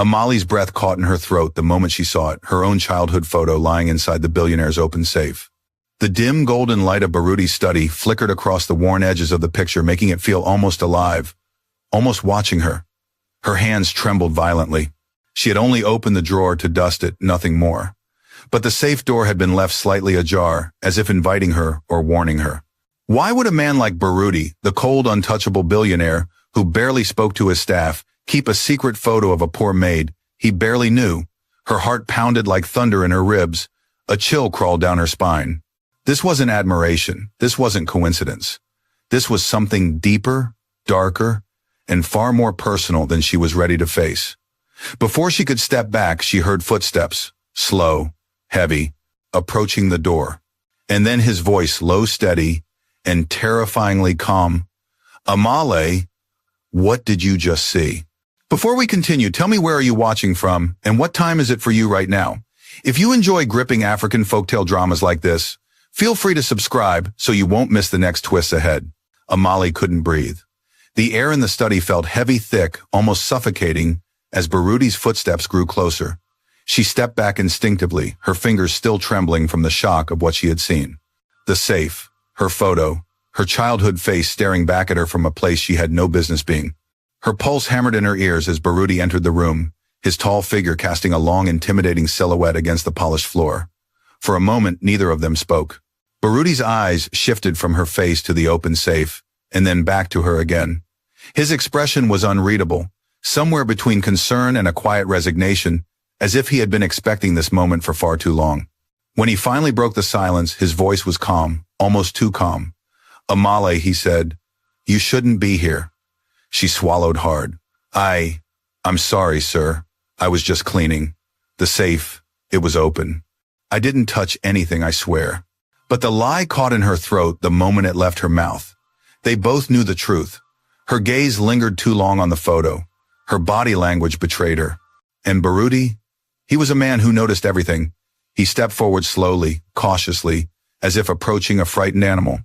Amali's breath caught in her throat the moment she saw it, her own childhood photo lying inside the billionaire's open safe. The dim golden light of Baruti's study flickered across the worn edges of the picture, making it feel almost alive, almost watching her. Her hands trembled violently. She had only opened the drawer to dust it, nothing more. But the safe door had been left slightly ajar, as if inviting her or warning her. Why would a man like Baruti, the cold, untouchable billionaire who barely spoke to his staff, keep a secret photo of a poor maid he barely knew? Her heart pounded like thunder in her ribs. A chill crawled down her spine. This wasn't admiration. This wasn't coincidence. This was something deeper, darker, and far more personal than she was ready to face. Before she could step back, she heard footsteps, slow, heavy, approaching the door. And then his voice, low, steady, and terrifyingly calm. "Amale, what did you just see?" Before we continue, tell me, where are you watching from, and what time is it for you right now? If you enjoy gripping African folktale dramas like this, feel free to subscribe so you won't miss the next twists ahead. Amale couldn't breathe. The air in the study felt heavy, thick, almost suffocating, as Baruti's footsteps grew closer. She stepped back instinctively, her fingers still trembling from the shock of what she had seen. The safe, her photo, her childhood face staring back at her from a place she had no business being. Her pulse hammered in her ears as Baruti entered the room, his tall figure casting a long, intimidating silhouette against the polished floor. For a moment, neither of them spoke. Baruti's eyes shifted from her face to the open safe, and then back to her again. His expression was unreadable, somewhere between concern and a quiet resignation, as if he had been expecting this moment for far too long. When he finally broke the silence, his voice was calm, almost too calm. "Amale," he said, "you shouldn't be here." She swallowed hard. I'm sorry, sir. I was just cleaning. The safe, it was open. I didn't touch anything, I swear." But the lie caught in her throat the moment it left her mouth. They both knew the truth. Her gaze lingered too long on the photo. Her body language betrayed her. And Baruti? He was a man who noticed everything. He stepped forward slowly, cautiously, as if approaching a frightened animal.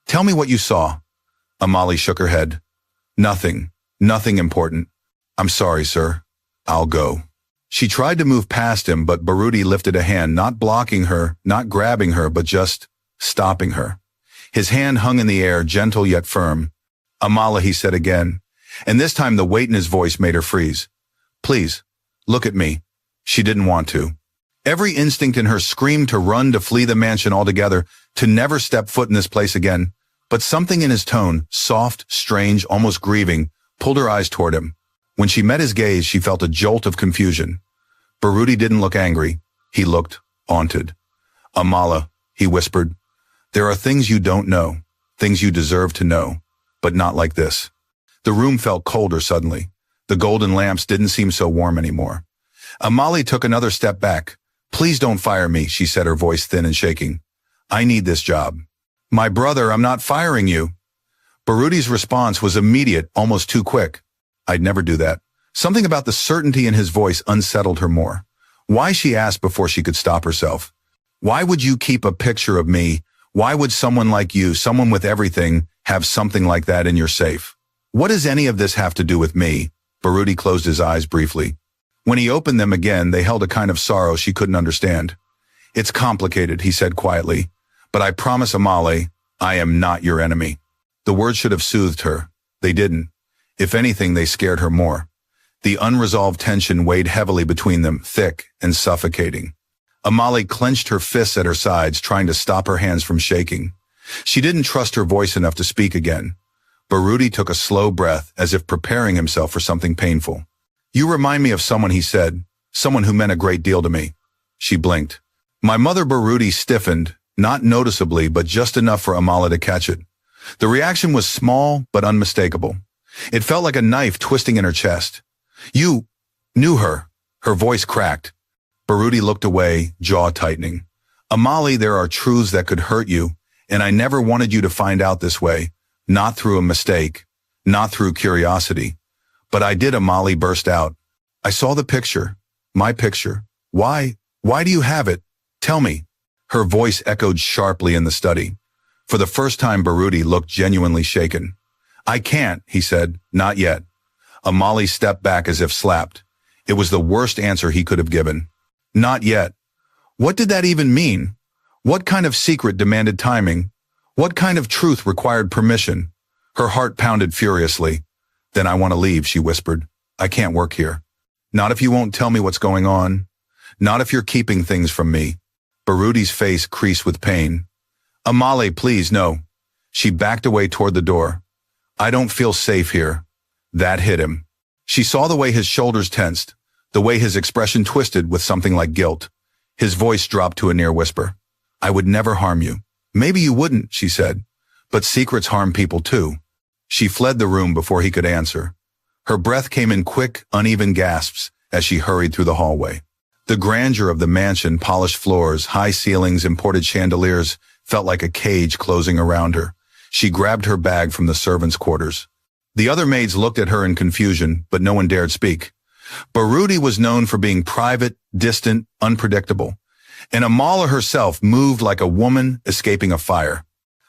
"Tell me what you saw." Amale shook her head. Nothing important. "I'm sorry, sir. I'll go." She tried to move past him, but Baruti lifted a hand, not blocking her, not grabbing her, but just stopping her. His hand hung in the air, gentle yet firm. "Amale," he said again, and this time the weight in his voice made her freeze. "Please, look at me." She didn't want to. Every instinct in her screamed to run, to flee the mansion altogether, to never step foot in this place again. But something in his tone, soft, strange, almost grieving, pulled her eyes toward him. When she met his gaze, she felt a jolt of confusion. Baruti didn't look angry. He looked haunted. "Amale," he whispered, "there are things you don't know, things you deserve to know, but not like this." The room felt colder suddenly. The golden lamps didn't seem so warm anymore. Amale took another step back. "Please don't fire me," she said, her voice thin and shaking. "I need this job." "My brother, I'm not firing you." Baruti's response was immediate, almost too quick. "I'd never do that." Something about the certainty in his voice unsettled her more. "Why?" she asked before she could stop herself. "Why would you keep a picture of me? Why would someone like you, someone with everything, have something like that in your safe? What does any of this have to do with me?" Baruti closed his eyes briefly. When he opened them again, they held a kind of sorrow she couldn't understand. "It's complicated," he said quietly, "but I promise, Amale, I am not your enemy." The words should have soothed her. They didn't. If anything, they scared her more. The unresolved tension weighed heavily between them, thick and suffocating. Amale clenched her fists at her sides, trying to stop her hands from shaking. She didn't trust her voice enough to speak again. Baruti took a slow breath, as if preparing himself for something painful. "You remind me of someone," he said, "someone who meant a great deal to me." She blinked. "My mother." Baruti stiffened, not noticeably, but just enough for Amale to catch it. The reaction was small, but unmistakable. It felt like a knife twisting in her chest. "You knew her." Her voice cracked. Baruti looked away, jaw tightening. "Amale, there are truths that could hurt you, and I never wanted you to find out this way. Not through a mistake, not through curiosity. But I did." Amale burst out. "I saw the picture. My picture. Why do you have it? Tell me." Her voice echoed sharply in the study. For the first time, Baruti looked genuinely shaken. "I can't," he said. "Not yet." Amale stepped back as if slapped. It was the worst answer he could have given. Not yet. What did that even mean? What kind of secret demanded timing? What kind of truth required permission? Her heart pounded furiously. Then I want to leave, she whispered. I can't work here. Not if you won't tell me what's going on. Not if you're keeping things from me. Barudi's face creased with pain. Amale, please, no. She backed away toward the door. I don't feel safe here. That hit him. She saw the way his shoulders tensed, the way his expression twisted with something like guilt. His voice dropped to a near whisper. I would never harm you. Maybe you wouldn't, she said. But secrets harm people too. She fled the room before he could answer. Her breath came in quick, uneven gasps as she hurried through the hallway. The grandeur of the mansion, polished floors, high ceilings, imported chandeliers, felt like a cage closing around her. She grabbed her bag from the servants' quarters. The other maids looked at her in confusion, but no one dared speak. Barudi was known for being private, distant, unpredictable. And Amala herself moved like a woman escaping a fire.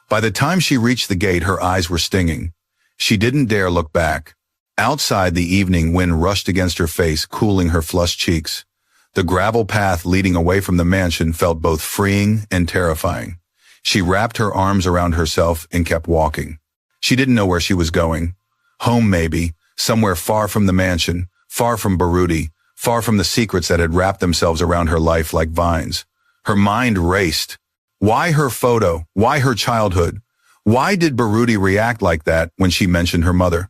By the time she reached the gate, her eyes were stinging. She didn't dare look back. Outside, the evening wind rushed against her face, cooling her flushed cheeks. The gravel path leading away from the mansion felt both freeing and terrifying. She wrapped her arms around herself and kept walking. She didn't know where she was going. Home, maybe, somewhere far from the mansion, far from Barudi, far from the secrets that had wrapped themselves around her life like vines. Her mind raced. Why her photo? Why her childhood? Why did Barudi react like that when she mentioned her mother?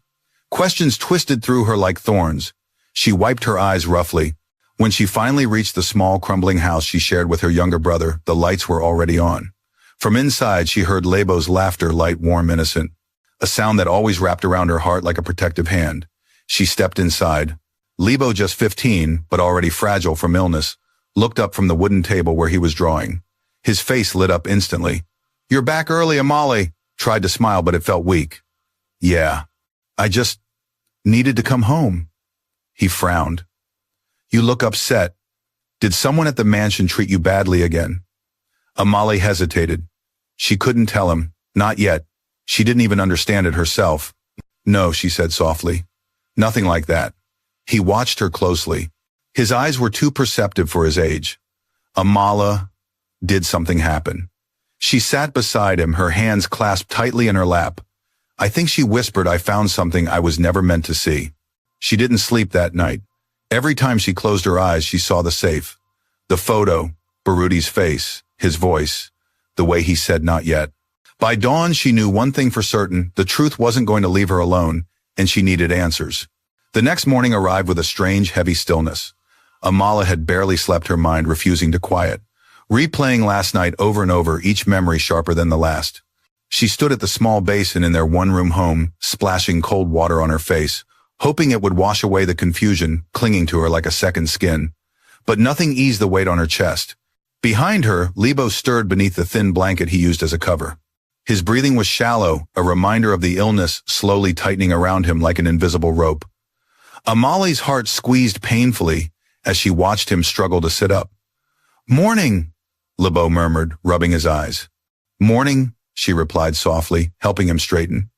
Questions twisted through her like thorns. She wiped her eyes roughly. When she finally reached the small, crumbling house she shared with her younger brother, the lights were already on. From inside, she heard Lebo's laughter, light, warm, innocent. A sound that always wrapped around her heart like a protective hand. She stepped inside. Lebo, just 15, but already fragile from illness, looked up from the wooden table where he was drawing. His face lit up instantly. You're back early, Amale. Tried to smile, but it felt weak. Yeah, I just needed to come home. He frowned. You look upset. Did someone at the mansion treat you badly again? Amale hesitated. She couldn't tell him. Not yet. She didn't even understand it herself. No, she said softly. Nothing like that. He watched her closely. His eyes were too perceptive for his age. Amala, did something happen? She sat beside him, her hands clasped tightly in her lap. I think she whispered, I found something I was never meant to see. She didn't sleep that night. Every time she closed her eyes, she saw the safe. The photo, Barudi's face, his voice, the way he said not yet. By dawn, she knew one thing for certain, the truth wasn't going to leave her alone, and she needed answers. The next morning arrived with a strange, heavy stillness. Amala had barely slept, her mind refusing to quiet, replaying last night over and over, each memory sharper than the last. She stood at the small basin in their one-room home, splashing cold water on her face, hoping it would wash away the confusion clinging to her like a second skin. But nothing eased the weight on her chest. Behind her, Lebo stirred beneath the thin blanket he used as a cover. His breathing was shallow, a reminder of the illness slowly tightening around him like an invisible rope. Amale's heart squeezed painfully as she watched him struggle to sit up. Morning, Lebo murmured, rubbing his eyes. Morning, she replied softly, helping him straighten.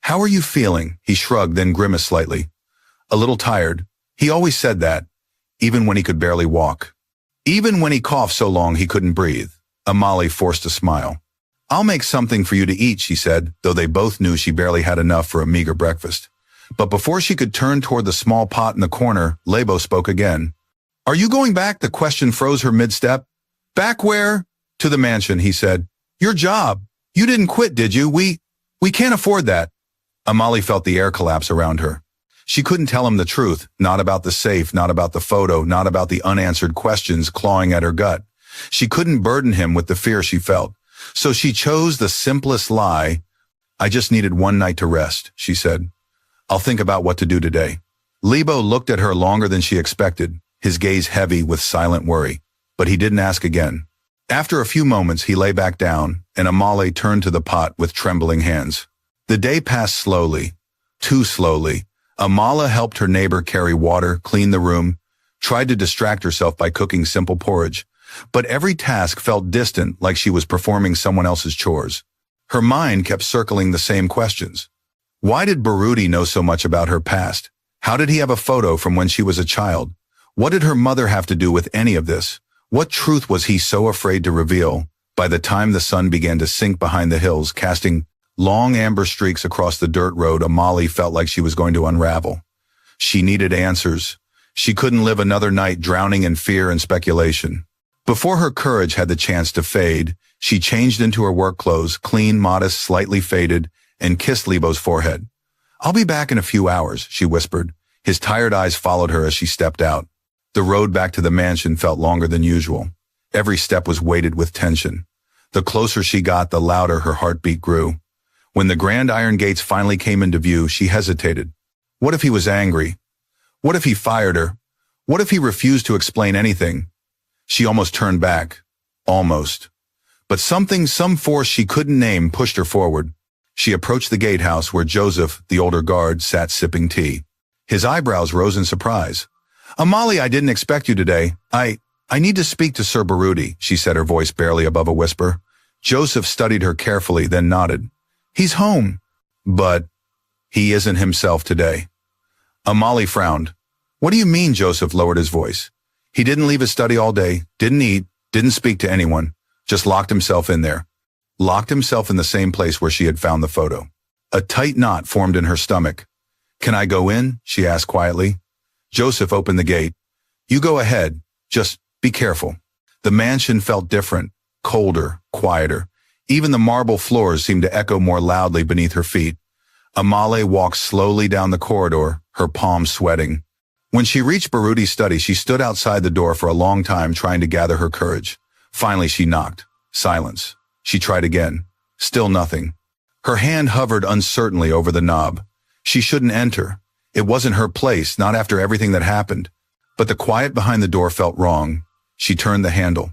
How are you feeling? He shrugged, then grimaced slightly. A little tired. He always said that, even when he could barely walk. Even when he coughed so long he couldn't breathe. Amale forced a smile. I'll make something for you to eat, she said, though they both knew she barely had enough for a meager breakfast. But before she could turn toward the small pot in the corner, Lebo spoke again. Are you going back? The question froze her mid-step. Back where? To the mansion, he said. Your job. You didn't quit, did you? We can't afford that. Amale felt the air collapse around her. She couldn't tell him the truth, not about the safe, not about the photo, not about the unanswered questions clawing at her gut. She couldn't burden him with the fear she felt. So she chose the simplest lie. I just needed one night to rest, she said. I'll think about what to do today. Lebo looked at her longer than she expected, his gaze heavy with silent worry. But he didn't ask again. After a few moments, he lay back down, and Amale turned to the pot with trembling hands. The day passed slowly, too slowly. Amala helped her neighbor carry water, clean the room, tried to distract herself by cooking simple porridge. But every task felt distant, like she was performing someone else's chores. Her mind kept circling the same questions. Why did Barudi know so much about her past? How did he have a photo from when she was a child? What did her mother have to do with any of this? What truth was he so afraid to reveal? By the time the sun began to sink behind the hills, casting long amber streaks across the dirt road, Amali felt like she was going to unravel. She needed answers. She couldn't live another night drowning in fear and speculation. Before her courage had the chance to fade, she changed into her work clothes, clean, modest, slightly faded, and kissed Lebo's forehead. "I'll be back in a few hours," she whispered. His tired eyes followed her as she stepped out. The road back to the mansion felt longer than usual. Every step was weighted with tension. The closer she got, the louder her heartbeat grew. When the grand iron gates finally came into view, she hesitated. What if he was angry? What if he fired her? What if he refused to explain anything? She almost turned back. Almost. But some force she couldn't name pushed her forward. She approached the gatehouse where Joseph, the older guard, sat sipping tea. His eyebrows rose in surprise. "Amali, I didn't expect you today. I need to speak to Sir Baruti," she said, her voice barely above a whisper. Joseph studied her carefully, then nodded. "He's home." "But he isn't himself today." Amali frowned. "What do you mean?" Joseph lowered his voice. "He didn't leave his study all day, didn't eat, didn't speak to anyone, just locked himself in there. Locked himself in the same place where she had found the photo." A tight knot formed in her stomach. "Can I go in?" she asked quietly. Joseph opened the gate. "You go ahead, just be careful." The mansion felt different, colder, quieter. Even the marble floors seemed to echo more loudly beneath her feet. Amale walked slowly down the corridor, her palms sweating. When she reached Baruti's study, she stood outside the door for a long time trying to gather her courage. Finally, she knocked. Silence. She tried again. Still nothing. Her hand hovered uncertainly over the knob. She shouldn't enter. It wasn't her place, not after everything that happened. But the quiet behind the door felt wrong. She turned the handle.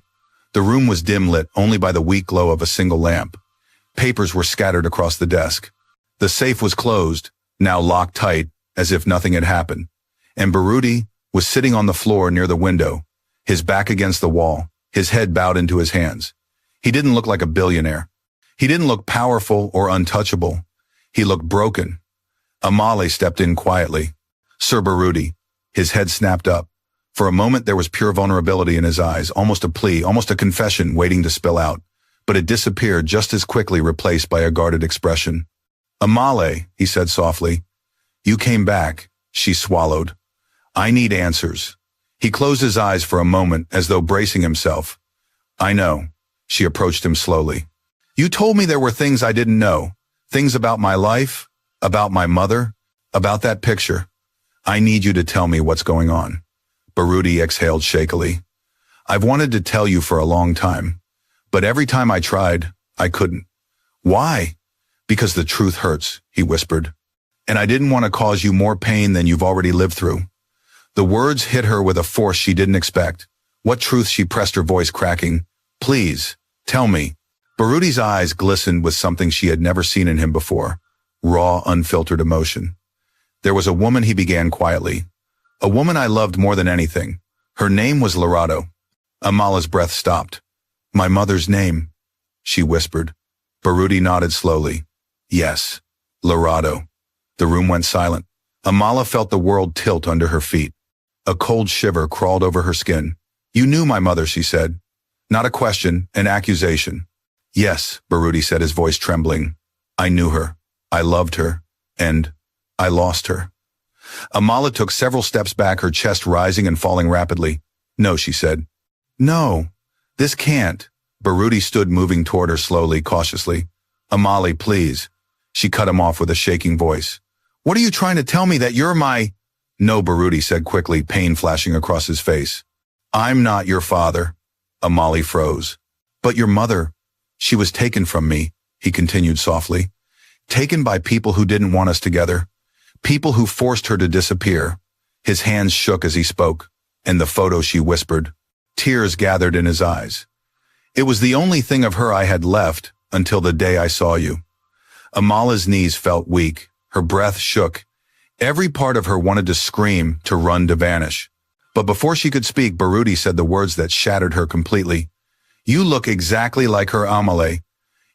The room was dim-lit only by the weak glow of a single lamp. Papers were scattered across the desk. The safe was closed, now locked tight, as if nothing had happened. And Baruti was sitting on the floor near the window, his back against the wall, his head bowed into his hands. He didn't look like a billionaire. He didn't look powerful or untouchable. He looked broken. Amale stepped in quietly. "Sir Baruti." His head snapped up. For a moment there was pure vulnerability in his eyes, almost a plea, almost a confession waiting to spill out. But it disappeared just as quickly, replaced by a guarded expression. "Amale," he said softly. "You came back." She swallowed. "I need answers." He closed his eyes for a moment, as though bracing himself. "I know." She approached him slowly. "You told me there were things I didn't know. Things about my life, about my mother, about that picture. I need you to tell me what's going on." Baruti exhaled shakily. "I've wanted to tell you for a long time, but every time I tried, I couldn't." "Why?" "Because the truth hurts," he whispered. "And I didn't want to cause you more pain than you've already lived through." The words hit her with a force she didn't expect. "What truth?" She pressed her voice, cracking. "Please, tell me." Baruti's eyes glistened with something she had never seen in him before. Raw, unfiltered emotion. "There was a woman," he began quietly. "A woman I loved more than anything. Her name was Lorado." Amala's breath stopped. "My mother's name," she whispered. Baruti nodded slowly. "Yes, Lorado." The room went silent. Amala felt the world tilt under her feet. A cold shiver crawled over her skin. "You knew my mother," she said. Not a question, an accusation. "Yes," Baruti said, his voice trembling. "I knew her. I loved her. And I lost her." Amala took several steps back, her chest rising and falling rapidly. "No," she said. "No, this can't." Baruti stood, moving toward her slowly, cautiously. "Amali, please." She cut him off with a shaking voice. "What are you trying to tell me, that you're my—" "No," Baruti said quickly, pain flashing across his face. "I'm not your father." Amali froze. "But your mother, she was taken from me," he continued softly. "Taken by people who didn't want us together. People who forced her to disappear." His hands shook as he spoke. "And the photo," she whispered. Tears gathered in his eyes. "It was the only thing of her I had left until the day I saw you." Amala's knees felt weak. Her breath shook. Every part of her wanted to scream, to run, to vanish. But before she could speak, Baruti said the words that shattered her completely. "You look exactly like her, Amale.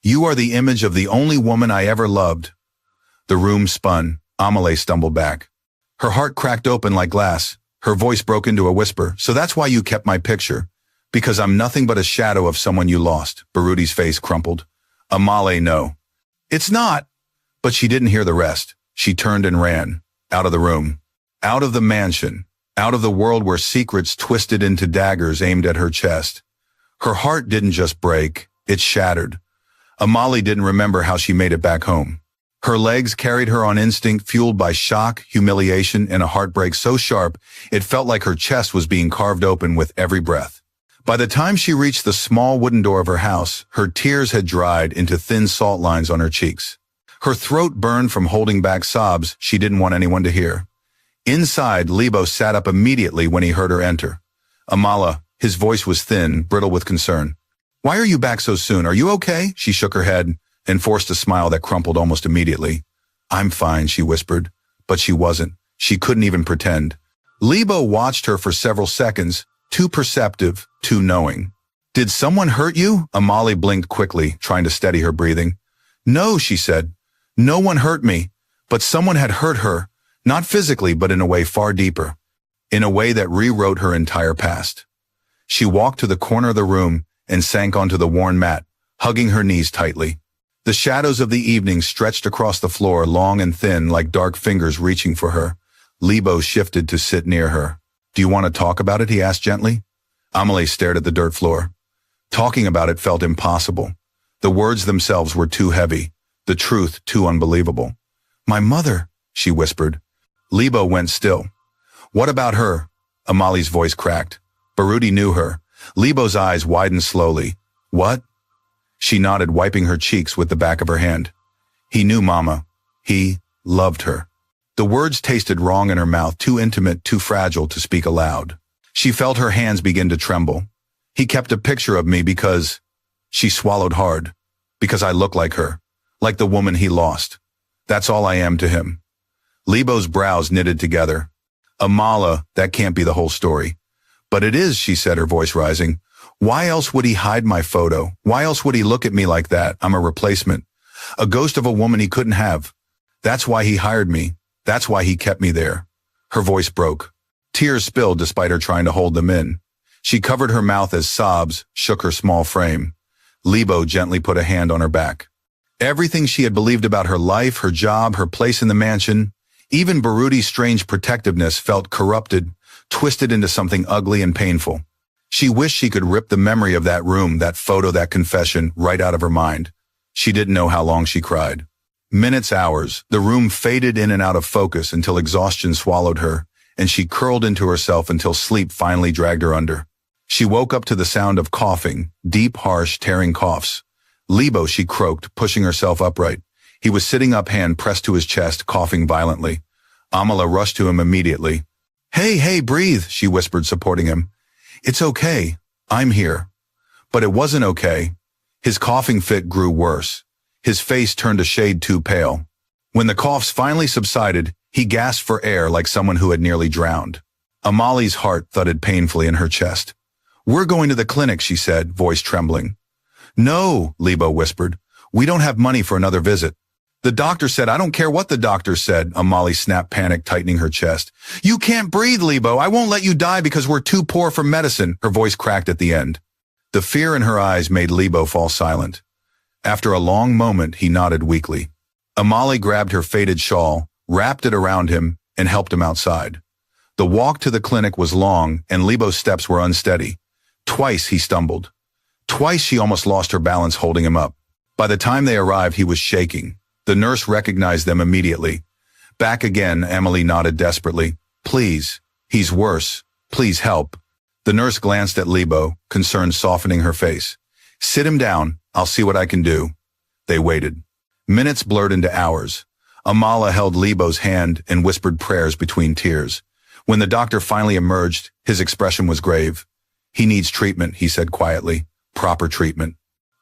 You are the image of the only woman I ever loved." The room spun. Amale stumbled back. Her heart cracked open like glass. Her voice broke into a whisper. So that's why you kept my picture. Because I'm nothing but a shadow of someone you lost. Baruti's face crumpled. Amale, no. It's not. But she didn't hear the rest. She turned and ran. Out of the room. Out of the mansion. Out of the world where secrets twisted into daggers aimed at her chest. Her heart didn't just break. It shattered. Amale didn't remember how she made it back home. Her legs carried her on instinct, fueled by shock, humiliation, and a heartbreak so sharp it felt like her chest was being carved open with every breath. By the time she reached the small wooden door of her house, her tears had dried into thin salt lines on her cheeks. Her throat burned from holding back sobs she didn't want anyone to hear. Inside, Lebo sat up immediately when he heard her enter. Amala, his voice was thin, brittle with concern. Why are you back so soon? Are you okay? She shook her head and forced a smile that crumpled almost immediately. I'm fine, she whispered. But she wasn't. She couldn't even pretend. Lebo watched her for several seconds, too perceptive, too knowing. Did someone hurt you? Amale blinked quickly, trying to steady her breathing. No, she said. No one hurt me, but someone had hurt her, not physically, but in a way far deeper, in a way that rewrote her entire past. She walked to the corner of the room and sank onto the worn mat, hugging her knees tightly. The shadows of the evening stretched across the floor, long and thin, like dark fingers reaching for her. Lebo shifted to sit near her. Do you want to talk about it? He asked gently. Amale stared at the dirt floor. Talking about it felt impossible. The words themselves were too heavy, the truth too unbelievable. My mother, she whispered. Lebo went still. What about her? Amale's voice cracked. Baruti knew her. Lebo's eyes widened slowly. What? She nodded, wiping her cheeks with the back of her hand. He knew Mama. He loved her. The words tasted wrong in her mouth, too intimate, too fragile to speak aloud. She felt her hands begin to tremble. He kept a picture of me because... She swallowed hard. Because I look like her. Like the woman he lost. That's all I am to him. Lebo's brows knitted together. Amala, that can't be the whole story. But it is, she said, her voice rising. Why else would he hide my photo? Why else would he look at me like that? I'm a replacement. A ghost of a woman he couldn't have. That's why he hired me. That's why he kept me there. Her voice broke. Tears spilled despite her trying to hold them in. She covered her mouth as sobs shook her small frame. Lebo gently put a hand on her back. Everything she had believed about her life, her job, her place in the mansion, even Baruti's strange protectiveness felt corrupted, twisted into something ugly and painful. She wished she could rip the memory of that room, that photo, that confession, right out of her mind. She didn't know how long she cried. Minutes, hours, the room faded in and out of focus until exhaustion swallowed her, and she curled into herself until sleep finally dragged her under. She woke up to the sound of coughing, deep, harsh, tearing coughs. Lebo, she croaked, pushing herself upright. He was sitting up, hand pressed to his chest, coughing violently. Amala rushed to him immediately. Hey, breathe, she whispered, supporting him. It's okay. I'm here. But it wasn't okay. His coughing fit grew worse. His face turned a shade too pale. When the coughs finally subsided, he gasped for air like someone who had nearly drowned. Amale's heart thudded painfully in her chest. We're going to the clinic, she said, voice trembling. No, Lebo whispered. We don't have money for another visit. The doctor said, I don't care what the doctor said, Amale snapped, panic tightening her chest. You can't breathe, Lebo. I won't let you die because we're too poor for medicine, her voice cracked at the end. The fear in her eyes made Lebo fall silent. After a long moment, he nodded weakly. Amale grabbed her faded shawl, wrapped it around him, and helped him outside. The walk to the clinic was long, and Lebo's steps were unsteady. Twice he stumbled. Twice she almost lost her balance holding him up. By the time they arrived, he was shaking. The nurse recognized them immediately. Back again, Emily nodded desperately. Please, he's worse. Please help. The nurse glanced at Lebo, concern softening her face. Sit him down. I'll see what I can do. They waited. Minutes blurred into hours. Amala held Lebo's hand and whispered prayers between tears. When the doctor finally emerged, his expression was grave. He needs treatment, he said quietly. Proper treatment.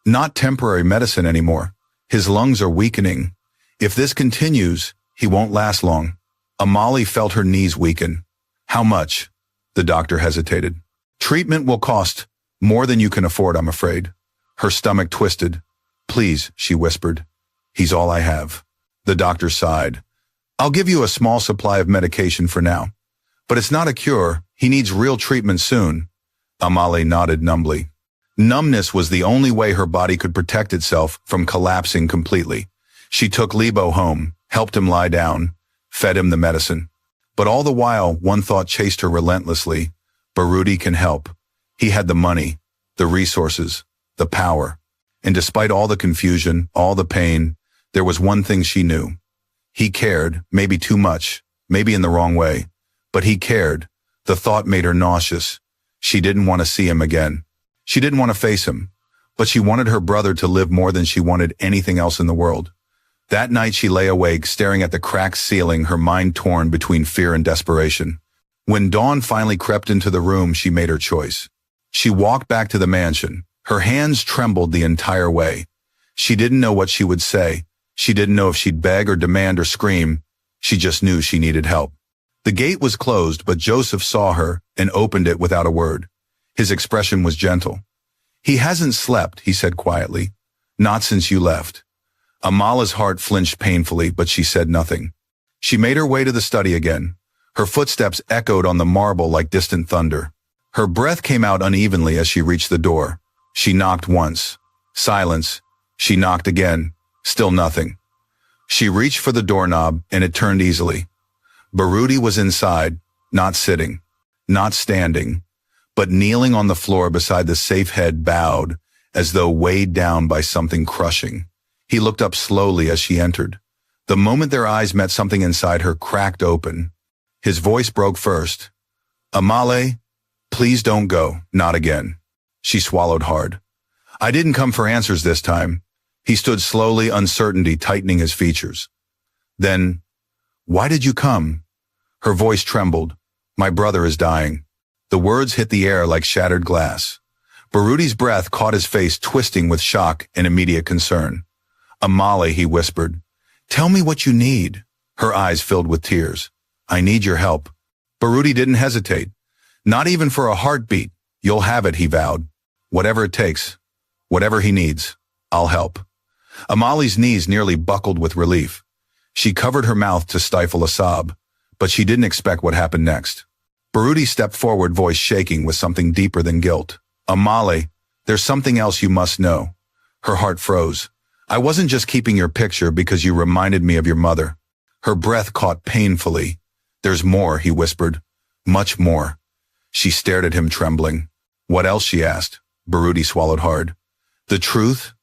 Not temporary medicine anymore. His lungs are weakening. If this continues, he won't last long. Amale felt her knees weaken. How much? The doctor hesitated. Treatment will cost more than you can afford, I'm afraid. Her stomach twisted. Please, she whispered. He's all I have. The doctor sighed. I'll give you a small supply of medication for now. But it's not a cure. He needs real treatment soon. Amale nodded numbly. Numbness was the only way her body could protect itself from collapsing completely. She took Lebo home, helped him lie down, fed him the medicine. But all the while, one thought chased her relentlessly. Baruti can help. He had the money, the resources, the power. And despite all the confusion, all the pain, there was one thing she knew. He cared, maybe too much, maybe in the wrong way. But he cared. The thought made her nauseous. She didn't want to see him again. She didn't want to face him. But she wanted her brother to live more than she wanted anything else in the world. That night she lay awake, staring at the cracked ceiling, her mind torn between fear and desperation. When dawn finally crept into the room, she made her choice. She walked back to the mansion. Her hands trembled the entire way. She didn't know what she would say. She didn't know if she'd beg or demand or scream. She just knew she needed help. The gate was closed, but Joseph saw her and opened it without a word. His expression was gentle. "He hasn't slept," he said quietly. "Not since you left." Amala's heart flinched painfully, but she said nothing. She made her way to the study again. Her footsteps echoed on the marble like distant thunder. Her breath came out unevenly as she reached the door. She knocked once. Silence. She knocked again. Still nothing. She reached for the doorknob, and it turned easily. Baruti was inside, not sitting, not standing, but kneeling on the floor beside the safe, head bowed, as though weighed down by something crushing. He looked up slowly as she entered. The moment their eyes met, something inside her cracked open. His voice broke first. "Amale, please don't go, not again." She swallowed hard. "I didn't come for answers this time." He stood slowly, uncertainty tightening his features. Then, "Why did you come?" Her voice trembled. "My brother is dying." The words hit the air like shattered glass. Baruti's breath caught his face, twisting with shock and immediate concern. "Amale," he whispered, "tell me what you need." Her eyes filled with tears. "I need your help." Baruti didn't hesitate. "Not even for a heartbeat. You'll have it," he vowed. "Whatever it takes. Whatever he needs. I'll help." Amale's knees nearly buckled with relief. She covered her mouth to stifle a sob, but she didn't expect what happened next. Baruti stepped forward, voice shaking with something deeper than guilt. "Amale, there's something else you must know." Her heart froze. "I wasn't just keeping your picture because you reminded me of your mother." Her breath caught painfully. "There's more," he whispered. "Much more." She stared at him, trembling. "What else?" she asked. Baruti swallowed hard. "The truth?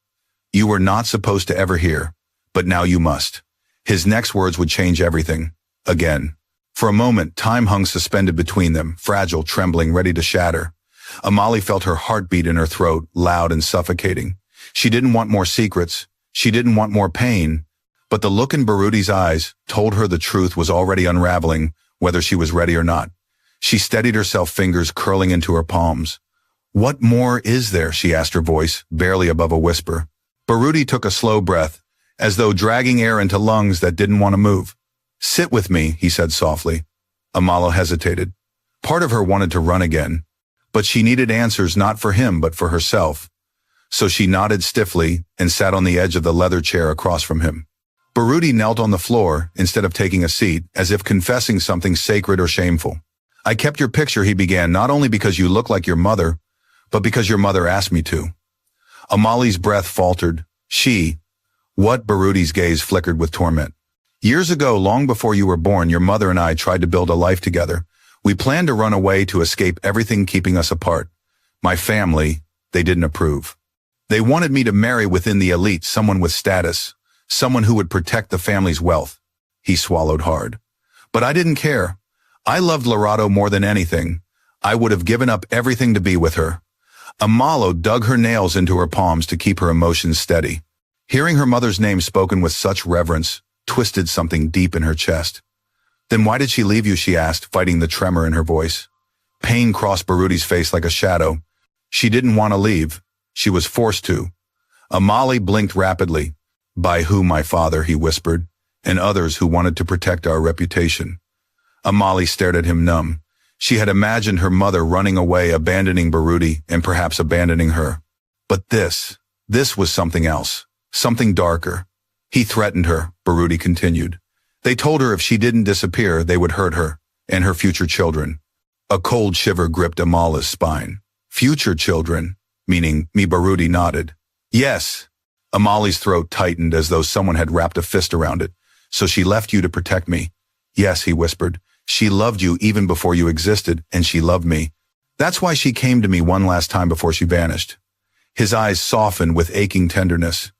You were not supposed to ever hear, but now you must." His next words would change everything. Again. For a moment, time hung suspended between them, fragile, trembling, ready to shatter. Amale felt her heartbeat in her throat, loud and suffocating. She didn't want more secrets. She didn't want more pain. But the look in Baruti's eyes told her the truth was already unraveling, whether she was ready or not. She steadied herself, fingers curling into her palms. "What more is there?" she asked, her voice barely above a whisper. Baruti took a slow breath, as though dragging air into lungs that didn't want to move. "Sit with me," he said softly. Amale hesitated. Part of her wanted to run again, but she needed answers not for him but for herself. So she nodded stiffly and sat on the edge of the leather chair across from him. Baruti knelt on the floor instead of taking a seat, as if confessing something sacred or shameful. "I kept your picture," he began, "not only because you look like your mother, but because your mother asked me to." Amale's breath faltered. What? Baruti's gaze flickered with torment. "Years ago, long before you were born, your mother and I tried to build a life together. We planned to run away to escape everything keeping us apart. My family, they didn't approve. They wanted me to marry within the elite, someone with status, someone who would protect the family's wealth." He swallowed hard. "But I didn't care. I loved Lorato more than anything. I would have given up everything to be with her." Amale dug her nails into her palms to keep her emotions steady. Hearing her mother's name spoken with such reverence twisted something deep in her chest. "Then why did she leave you?" she asked, fighting the tremor in her voice. Pain crossed Baruti's face like a shadow. "She didn't want to leave. She was forced to." Amale blinked rapidly. "By who, my father?" he whispered, "and others who wanted to protect our reputation." Amale stared at him, numb. She had imagined her mother running away, abandoning Baruti, and perhaps abandoning her. But this was something else, something darker. "He threatened her," Baruti continued. "They told her if she didn't disappear, they would hurt her, and her future children. A cold shiver gripped Amala's spine. Future children, meaning me. Baruti nodded. Yes. Amali's throat tightened as though someone had wrapped a fist around it. So she left you to protect me. Yes, he whispered. She loved you even before you existed, and she loved me. That's why she came to me one last time before she vanished. His eyes softened with aching tenderness.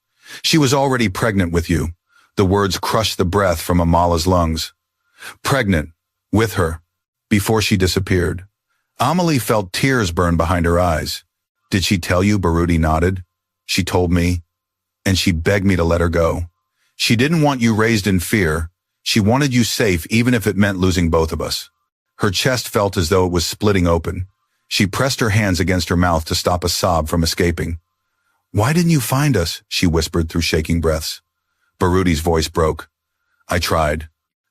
She was already pregnant with you. The words crushed the breath from Amala's lungs. Pregnant. With her. Before she disappeared. Amalie felt tears burn behind her eyes. Did she tell you? Baruti nodded. She told me. And she begged me to let her go. She didn't want you raised in fear. She wanted you safe even if it meant losing both of us. Her chest felt as though it was splitting open. She pressed her hands against her mouth to stop a sob from escaping. Why didn't you find us? She whispered through shaking breaths. Baruti's voice broke. I tried.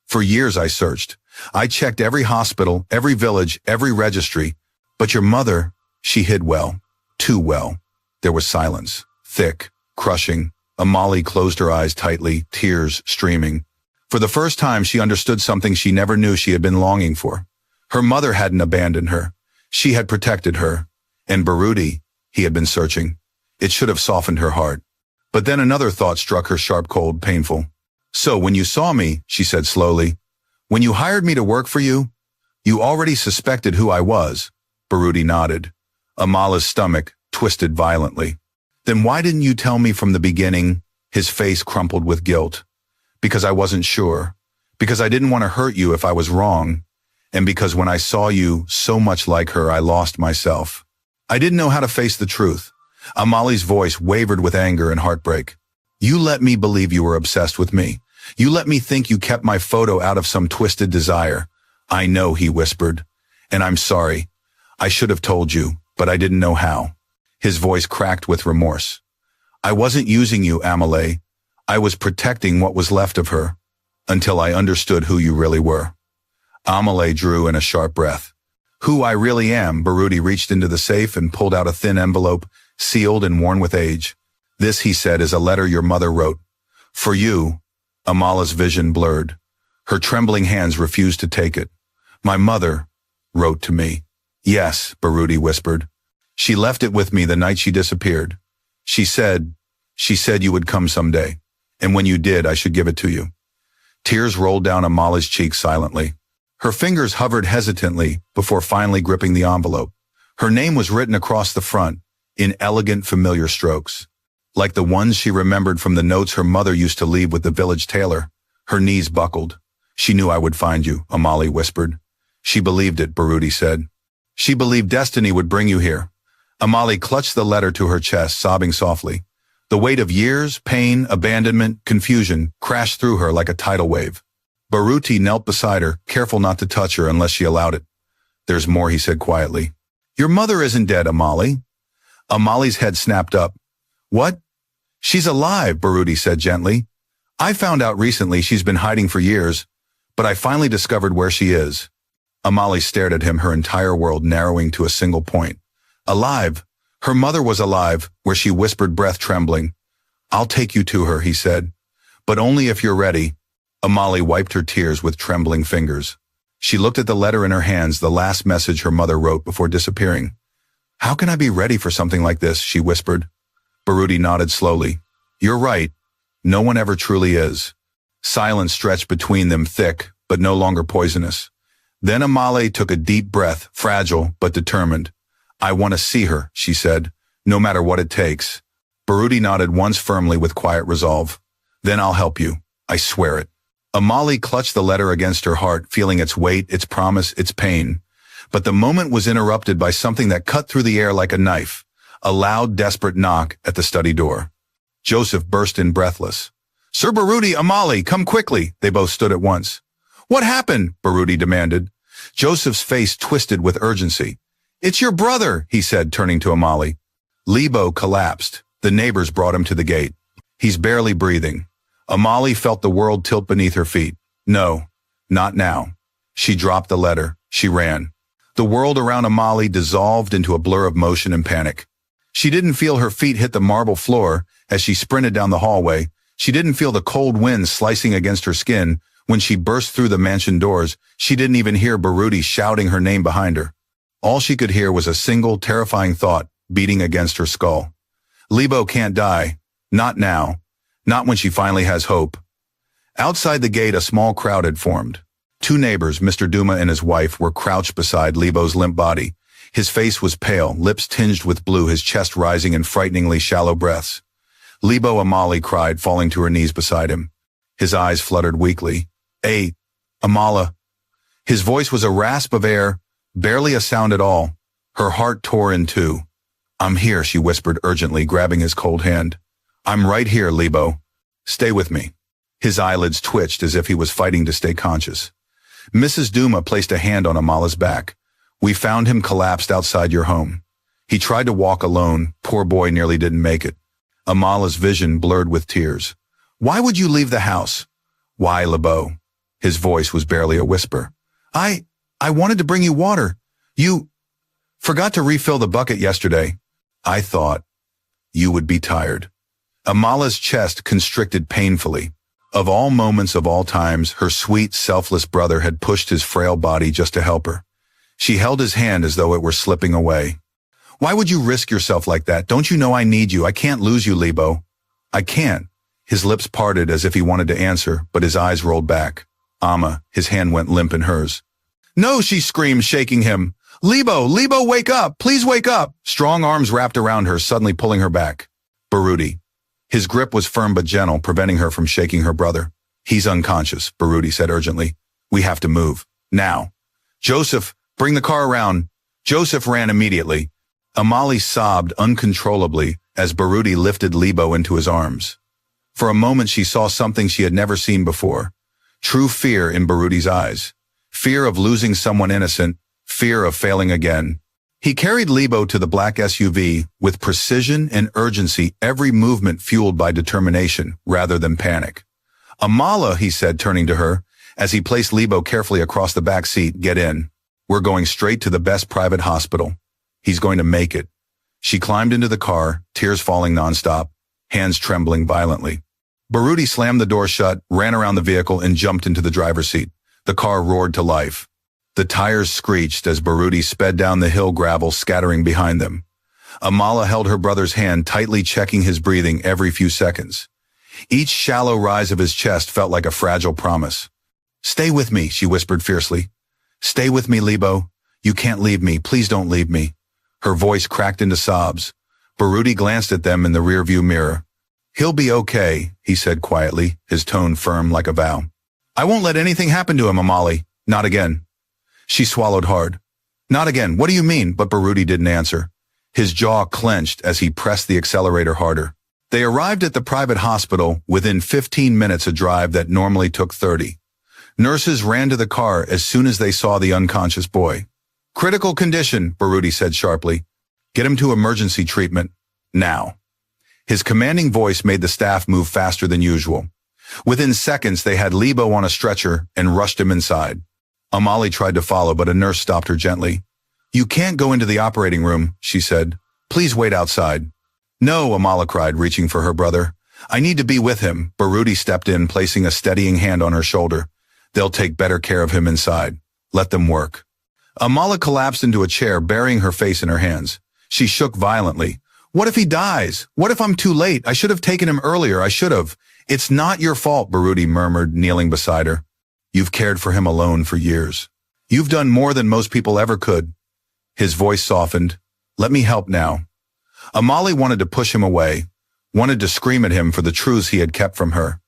For years I searched. I checked every hospital, every village, every registry. But your mother, she hid well. Too well. There was silence. Thick. Crushing. Amalie closed her eyes tightly, tears streaming. For the first time, she understood something she never knew she had been longing for. Her mother hadn't abandoned her. She had protected her. And Baruti, he had been searching. It should have softened her heart. But then another thought struck her sharp, cold, painful. So when you saw me, she said slowly, when you hired me to work for you, you already suspected who I was. Baruti nodded. Amala's stomach twisted violently. Then why didn't you tell me from the beginning? His face crumpled with guilt. Because I wasn't sure. Because I didn't want to hurt you if I was wrong. And because when I saw you so much like her, I lost myself. I didn't know how to face the truth. Amalie's voice wavered with anger and heartbreak. You let me believe you were obsessed with me. You let me think you kept my photo out of some twisted desire. I know, he whispered. And I'm sorry. I should have told you, but I didn't know how. His voice cracked with remorse. I wasn't using you, Amalie. I was protecting what was left of her. Until I understood who you really were. Amalie drew in a sharp breath. Who I really am. Baruti reached into the safe and pulled out a thin envelope, sealed and worn with age. This, he said, is a letter your mother wrote. For you. Amala's vision blurred. Her trembling hands refused to take it. My mother wrote to me. Yes, Baruti whispered. She left it with me the night she disappeared. She said you would come someday. And when you did, I should give it to you. Tears rolled down Amala's cheeks silently. Her fingers hovered hesitantly before finally gripping the envelope. Her name was written across the front, in elegant, familiar strokes. Like the ones she remembered from the notes her mother used to leave with the village tailor. Her knees buckled. She knew I would find you, Amalie whispered. She believed it, Baruti said. She believed destiny would bring you here. Amalie clutched the letter to her chest, sobbing softly. The weight of years, pain, abandonment, confusion crashed through her like a tidal wave. Baruti knelt beside her, careful not to touch her unless she allowed it. There's more, he said quietly. Your mother isn't dead, Amalie. Amalie's head snapped up. What? She's alive, Baruti said gently. I found out recently she's been hiding for years, but I finally discovered where she is. Amalie stared at him, her entire world narrowing to a single point. Alive. Her mother was alive, where she whispered, breath trembling. I'll take you to her, he said. But only if you're ready. Amalie wiped her tears with trembling fingers. She looked at the letter in her hands, the last message her mother wrote before disappearing. How can I be ready for something like this, she whispered. Baruti nodded slowly. You're right. No one ever truly is. Silence stretched between them, thick, but no longer poisonous. Then Amalie took a deep breath, fragile but determined. I want to see her, she said, no matter what it takes. Baruti nodded once firmly with quiet resolve. Then I'll help you. I swear it. Amalie clutched the letter against her heart, feeling its weight, its promise, its pain. But the moment was interrupted by something that cut through the air like a knife. A loud, desperate knock at the study door. Joseph burst in breathless. Sir Baruti, Amalie, come quickly. They both stood at once. What happened? Baruti demanded. Joseph's face twisted with urgency. It's your brother, he said, turning to Amalie. Lebo collapsed. The neighbors brought him to the gate. He's barely breathing. Amalie felt the world tilt beneath her feet. No, not now. She dropped the letter. She ran. The world around Amalie dissolved into a blur of motion and panic. She didn't feel her feet hit the marble floor as she sprinted down the hallway. She didn't feel the cold wind slicing against her skin When she burst through the mansion doors, she didn't even hear Baruti shouting her name behind her. All she could hear was a single, terrifying thought beating against her skull. Libo can't die. Not now. Not when she finally has hope. Outside the gate, a small crowd had formed. Two neighbors, Mr. Duma and his wife, were crouched beside Libo's limp body. His face was pale, lips tinged with blue, his chest rising in frighteningly shallow breaths. Libo, Amali cried, falling to her knees beside him. His eyes fluttered weakly. "Hey, Amala." His voice was a rasp of air, barely a sound at all. Her heart tore in two. "I'm here," she whispered urgently, grabbing his cold hand. "I'm right here, Libo. Stay with me." His eyelids twitched as if he was fighting to stay conscious. Mrs. Duma placed a hand on Amala's back. "We found him collapsed outside your home. He tried to walk alone. Poor boy nearly didn't make it." Amala's vision blurred with tears. "Why would you leave the house?" "Why, Libo?" His voice was barely a whisper. I wanted to bring you water. You forgot to refill the bucket yesterday. I thought you would be tired." Amala's chest constricted painfully. Of all moments of all times, her sweet, selfless brother had pushed his frail body just to help her. She held his hand as though it were slipping away. "Why would you risk yourself like that? Don't you know I need you? I can't lose you, Libo." "I can't." His lips parted as if he wanted to answer, but his eyes rolled back. "Amma," his hand went limp in hers. "No," she screamed, shaking him. "Libo, Libo, wake up! Please wake up!" Strong arms wrapped around her, suddenly pulling her back. Baruti. His grip was firm but gentle, preventing her from shaking her brother. "He's unconscious," Baruti said urgently. "We have to move. Now." "Joseph, bring the car around." Joseph ran immediately. Amali sobbed uncontrollably as Baruti lifted Libo into his arms. For a moment she saw something she had never seen before. True fear in Baruti's eyes. Fear of losing someone innocent. Fear of failing again. He carried Libo to the black SUV with precision and urgency, every movement fueled by determination rather than panic. "Amala," he said, turning to her, as he placed Libo carefully across the back seat, "Get in. We're going straight to the best private hospital. He's going to make it." She climbed into the car, tears falling nonstop, hands trembling violently. Baruti slammed the door shut, ran around the vehicle, and jumped into the driver's seat. The car roared to life. The tires screeched as Baruti sped down the hill, gravel scattering behind them. Amala held her brother's hand, tightly checking his breathing every few seconds. Each shallow rise of his chest felt like a fragile promise. "Stay with me," she whispered fiercely. "Stay with me, Libo. You can't leave me. Please don't leave me." Her voice cracked into sobs. Baruti glanced at them in the rearview mirror. "He'll be okay," he said quietly, his tone firm like a vow. "I won't let anything happen to him, Amali. Not again." She swallowed hard. "Not again. What do you mean?" But Baruti didn't answer. His jaw clenched as he pressed the accelerator harder. They arrived at the private hospital within 15 minutes, a drive that normally took 30. Nurses ran to the car as soon as they saw the unconscious boy. "Critical condition," Baruti said sharply. "Get him to emergency treatment. Now." His commanding voice made the staff move faster than usual. Within seconds, they had Libo on a stretcher and rushed him inside. Amali tried to follow, but a nurse stopped her gently. "You can't go into the operating room," she said. "Please wait outside." "No," Amala cried, reaching for her brother. "I need to be with him." Baruti stepped in, placing a steadying hand on her shoulder. "They'll take better care of him inside. Let them work." Amala collapsed into a chair, burying her face in her hands. She shook violently. "What if he dies? What if I'm too late? I should have taken him earlier. I should have." "It's not your fault," Baruti murmured, kneeling beside her. "You've cared for him alone for years. You've done more than most people ever could." His voice softened. "Let me help now." Amali wanted to push him away, wanted to scream at him for the truths he had kept from her,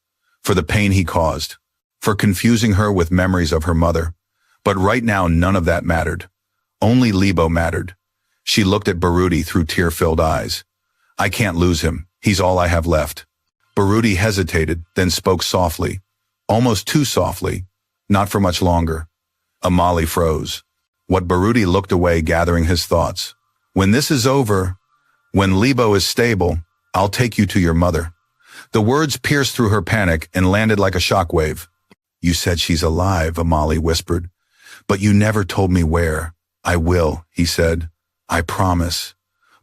for the pain he caused, for confusing her with memories of her mother. But right now none of that mattered. Only Libo mattered. She looked at Baruti through tear-filled eyes. "I can't lose him. He's all I have left." Baruti hesitated, then spoke softly, almost too softly. "Not for much longer." Amali froze. What Baruti looked away, gathering his thoughts. "When this is over, when Libo is stable, I'll take you to your mother." The words pierced through her panic and landed like a shockwave. "You said she's alive," Amali whispered. "But you never told me where." "I will," he said. "I promise."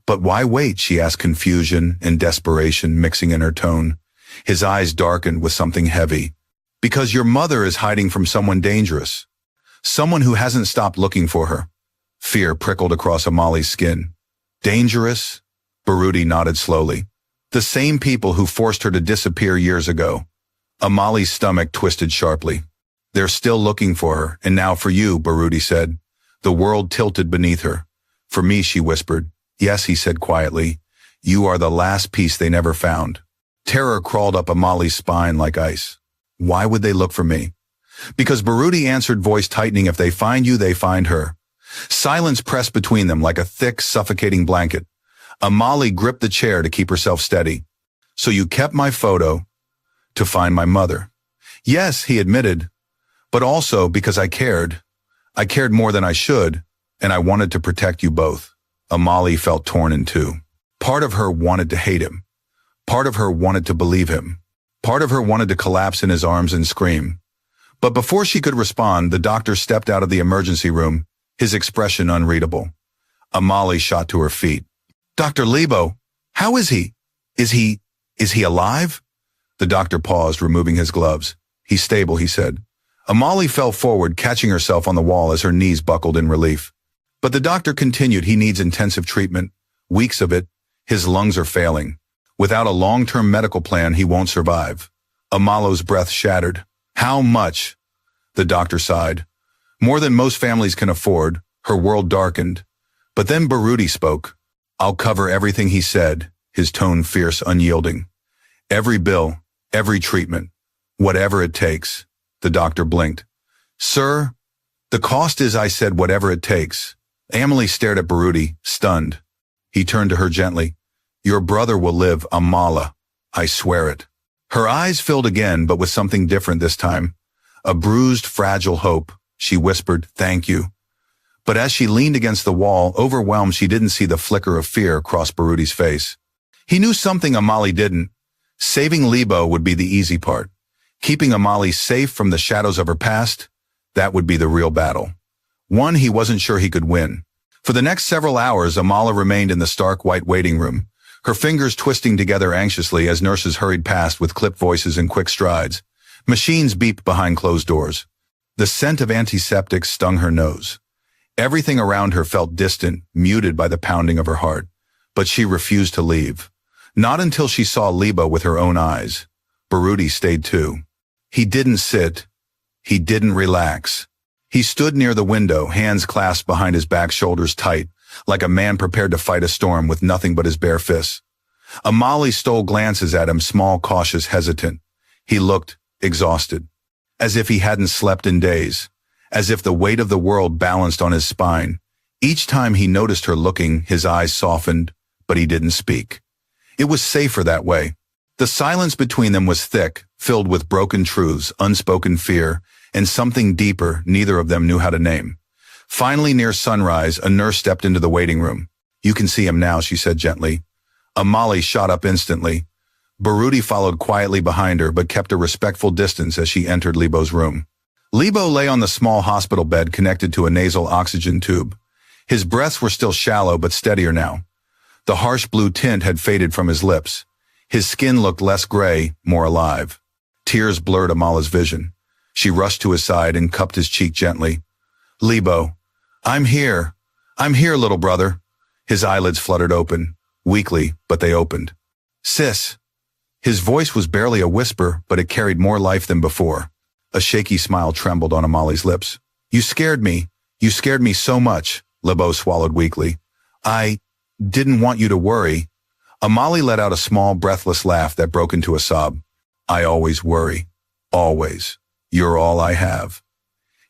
"But why wait?" she asked, confusion and desperation mixing in her tone. His eyes darkened with something heavy. Because your mother is hiding from someone dangerous. Someone who hasn't stopped looking for her. Fear prickled across Amali's skin. Dangerous? Baruti nodded slowly. The same people who forced her to disappear years ago. Amali's stomach twisted sharply. They're still looking for her, and now for you, Baruti said. The world tilted beneath her. For me, she whispered. Yes, he said quietly. You are the last piece they never found. Terror crawled up Amali's spine like ice. Why would they look for me? Because Baruti answered, voice tightening, if they find you, they find her. Silence pressed between them like a thick, suffocating blanket. Amali gripped the chair to keep herself steady. So you kept my photo to find my mother. Yes, he admitted, but also because I cared. I cared more than I should, and I wanted to protect you both. Amali felt torn in two. Part of her wanted to hate him. Part of her wanted to believe him. Part of her wanted to collapse in his arms and scream. But before she could respond, the doctor stepped out of the emergency room, his expression unreadable. Amali shot to her feet. Dr. Lebo, how is he? Is he alive? The doctor paused, removing his gloves. He's stable, he said. Amali fell forward, catching herself on the wall as her knees buckled in relief. But the doctor continued, he needs intensive treatment. Weeks of it. His lungs are failing. Without a long-term medical plan, he won't survive. Amalo's breath shattered. How much? The doctor sighed. More than most families can afford. Her world darkened. But then Baruti spoke. I'll cover everything, he said, his tone fierce, unyielding. Every bill, every treatment, whatever it takes. The doctor blinked. Sir, the cost is, I said, whatever it takes. Amali stared at Baruti, stunned. He turned to her gently. Your brother will live, Amala. I swear it. Her eyes filled again, but with something different this time. A bruised, fragile hope. She whispered, thank you. But as she leaned against the wall, overwhelmed, she didn't see the flicker of fear across Baruti's face. He knew something Amali didn't. Saving Lebo would be the easy part. Keeping Amali safe from the shadows of her past, that would be the real battle. One he wasn't sure he could win. For the next several hours, Amala remained in the stark white waiting room, her fingers twisting together anxiously as nurses hurried past with clipped voices and quick strides. Machines beeped behind closed doors. The scent of antiseptics stung her nose. Everything around her felt distant, muted by the pounding of her heart. But she refused to leave. Not until she saw Lebo with her own eyes. Baruti stayed too. He didn't sit. He didn't relax. He stood near the window, hands clasped behind his back, shoulders tight, like a man prepared to fight a storm with nothing but his bare fists. Amali stole glances at him, small, cautious, hesitant. He looked exhausted, as if he hadn't slept in days, as if the weight of the world balanced on his spine. Each time he noticed her looking, his eyes softened, but he didn't speak. It was safer that way. The silence between them was thick, filled with broken truths, unspoken fear, and something deeper neither of them knew how to name. Finally, near sunrise, a nurse stepped into the waiting room. You can see him now, she said gently. Amali shot up instantly. Baruti followed quietly behind her, but kept a respectful distance as she entered Lebo's room. Lebo lay on the small hospital bed connected to a nasal oxygen tube. His breaths were still shallow but steadier now. The harsh blue tint had faded from his lips. His skin looked less gray, more alive. Tears blurred Amala's vision. She rushed to his side and cupped his cheek gently. Lebo, I'm here. I'm here, little brother. His eyelids fluttered open, weakly, but they opened. Sis. His voice was barely a whisper, but it carried more life than before. A shaky smile trembled on Amali's lips. You scared me. You scared me so much, Lebo swallowed weakly. I didn't want you to worry. Amali let out a small, breathless laugh that broke into a sob. I always worry. Always. You're all I have.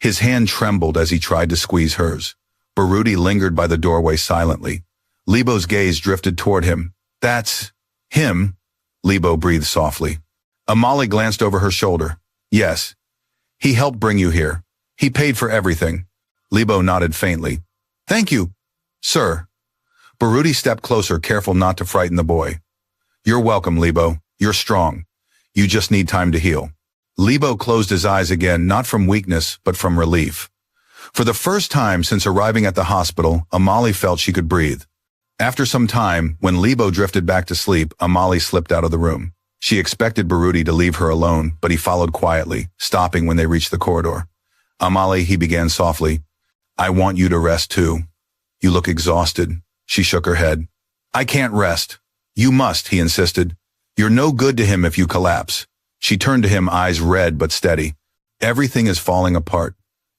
His hand trembled as he tried to squeeze hers. Baruti lingered by the doorway silently. Lebo's gaze drifted toward him. That's him, Lebo breathed softly. Amali glanced over her shoulder. Yes. He helped bring you here. He paid for everything. Lebo nodded faintly. Thank you, sir. Baruti stepped closer, careful not to frighten the boy. You're welcome, Lebo. You're strong. You just need time to heal. Lebo closed his eyes again, not from weakness, but from relief. For the first time since arriving at the hospital, Amali felt she could breathe. After some time, when Lebo drifted back to sleep, Amali slipped out of the room. She expected Baruti to leave her alone, but he followed quietly, stopping when they reached the corridor. Amale, he began softly. I want you to rest too. You look exhausted. She shook her head. I can't rest. You must, he insisted. You're no good to him if you collapse. She turned to him, eyes red but steady. Everything is falling apart.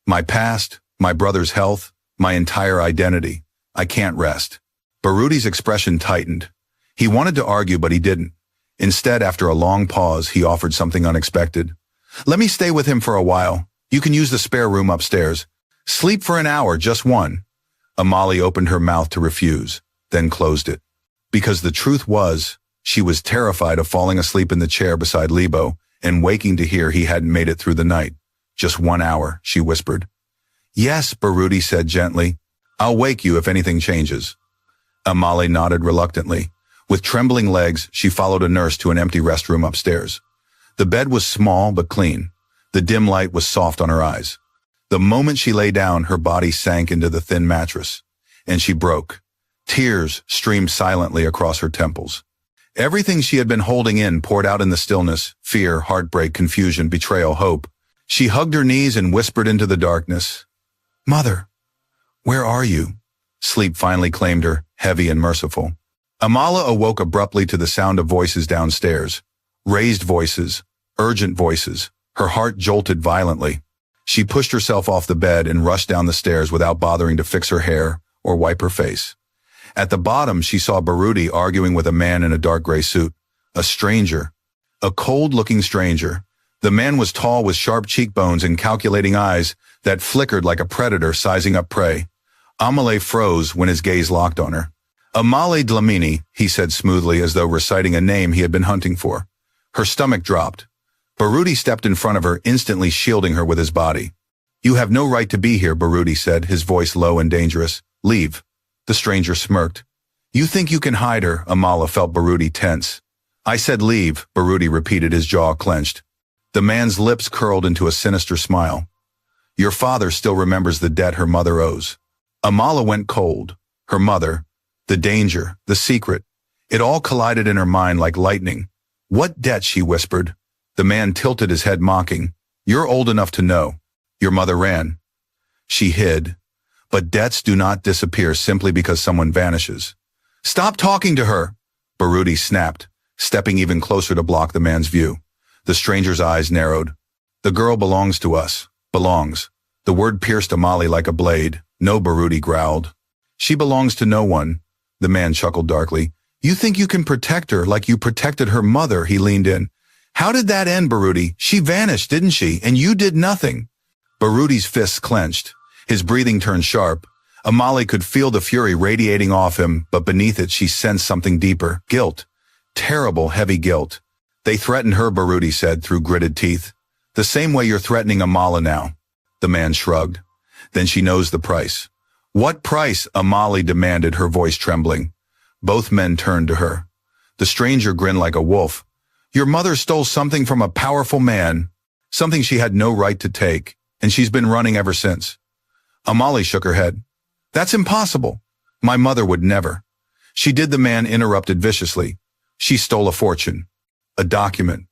My past, my brother's health, my entire identity. I can't rest. Baruti's expression tightened. He wanted to argue, but he didn't. Instead, after a long pause, he offered something unexpected. Let me stay with him for a while. You can use the spare room upstairs. Sleep for an hour, just one. Amale opened her mouth to refuse, then closed it. Because the truth was, she was terrified of falling asleep in the chair beside Lebo and waking to hear he hadn't made it through the night. Just 1 hour, she whispered. Yes, Baruti said gently. I'll wake you if anything changes. Amale nodded reluctantly. With trembling legs, she followed a nurse to an empty restroom upstairs. The bed was small but clean. The dim light was soft on her eyes. The moment she lay down, her body sank into the thin mattress, and she broke. Tears streamed silently across her temples. Everything she had been holding in poured out in the stillness: fear, heartbreak, confusion, betrayal, hope. She hugged her knees and whispered into the darkness, Mother, where are you? Sleep finally claimed her, heavy and merciful. Amala awoke abruptly to the sound of voices downstairs. Raised voices, urgent voices. Her heart jolted violently. She pushed herself off the bed and rushed down the stairs without bothering to fix her hair or wipe her face. At the bottom, she saw Baruti arguing with a man in a dark gray suit. A stranger. A cold-looking stranger. The man was tall with sharp cheekbones and calculating eyes that flickered like a predator sizing up prey. Amale froze when his gaze locked on her. Amale Dlamini, he said smoothly as though reciting a name he had been hunting for. Her stomach dropped. Baruti stepped in front of her, instantly shielding her with his body. You have no right to be here, Baruti said, his voice low and dangerous. Leave. The stranger smirked. You think you can hide her? Amala felt Baruti tense. I said leave, Baruti repeated, his jaw clenched. The man's lips curled into a sinister smile. Your father still remembers the debt her mother owes. Amala went cold. Her mother, the danger, the secret. It all collided in her mind like lightning. What debt? She whispered. The man tilted his head, mocking. You're old enough to know. Your mother ran. She hid. But debts do not disappear simply because someone vanishes. Stop talking to her, Baruti snapped, stepping even closer to block the man's view. The stranger's eyes narrowed. The girl belongs to us. Belongs. The word pierced Amali like a blade. No, Baruti growled. She belongs to no one. The man chuckled darkly. You think you can protect her like you protected her mother? He leaned in. How did that end, Baruti? She vanished, didn't she? And you did nothing. Baruti's fists clenched. His breathing turned sharp. Amali could feel the fury radiating off him, but beneath it she sensed something deeper. Guilt. Terrible, heavy guilt. They threatened her, Baruti said through gritted teeth. The same way you're threatening Amala now. The man shrugged. Then she knows the price. What price? Amali demanded, her voice trembling. Both men turned to her. The stranger grinned like a wolf. Your mother stole something from a powerful man, something she had no right to take, and she's been running ever since. Amali shook her head. That's impossible. My mother would never. She did. The man interrupted viciously. She stole a fortune, a document,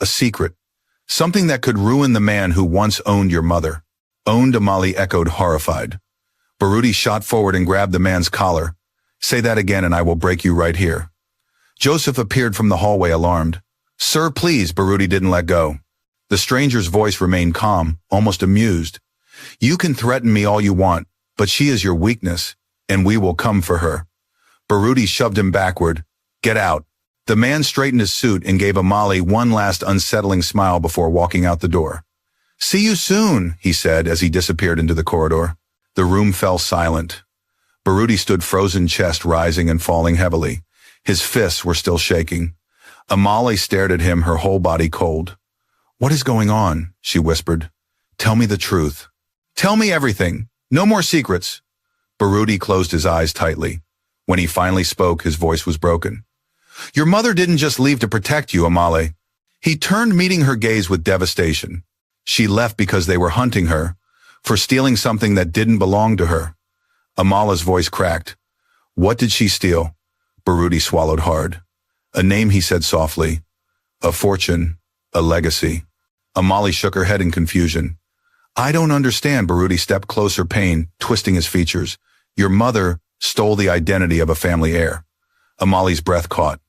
a secret, something that could ruin the man who once owned your mother. Owned? Amali echoed, horrified. Baruti shot forward and grabbed the man's collar. Say that again and I will break you right here. Joseph appeared from the hallway, alarmed. Sir, please. Baruti didn't let go. The stranger's voice remained calm, almost amused. You can threaten me all you want, but she is your weakness, and we will come for her. Baruti shoved him backward. Get out. The man straightened his suit and gave Amali one last unsettling smile before walking out the door. See you soon, he said as he disappeared into the corridor. The room fell silent. Baruti stood, frozen chest rising and falling heavily. His fists were still shaking. Amali stared at him, her whole body cold. What is going on? She whispered. Tell me the truth. Tell me everything. No more secrets. Baruti closed his eyes tightly. When he finally spoke, his voice was broken. Your mother didn't just leave to protect you, Amale. He turned, meeting her gaze with devastation. She left because they were hunting her, for stealing something that didn't belong to her. Amala's voice cracked. What did she steal? Baruti swallowed hard. A name, he said softly. A fortune. A legacy. Amali shook her head in confusion. I don't understand. Baruti stepped closer, pain twisting his features. Your mother stole the identity of a family heir. Amali's breath caught.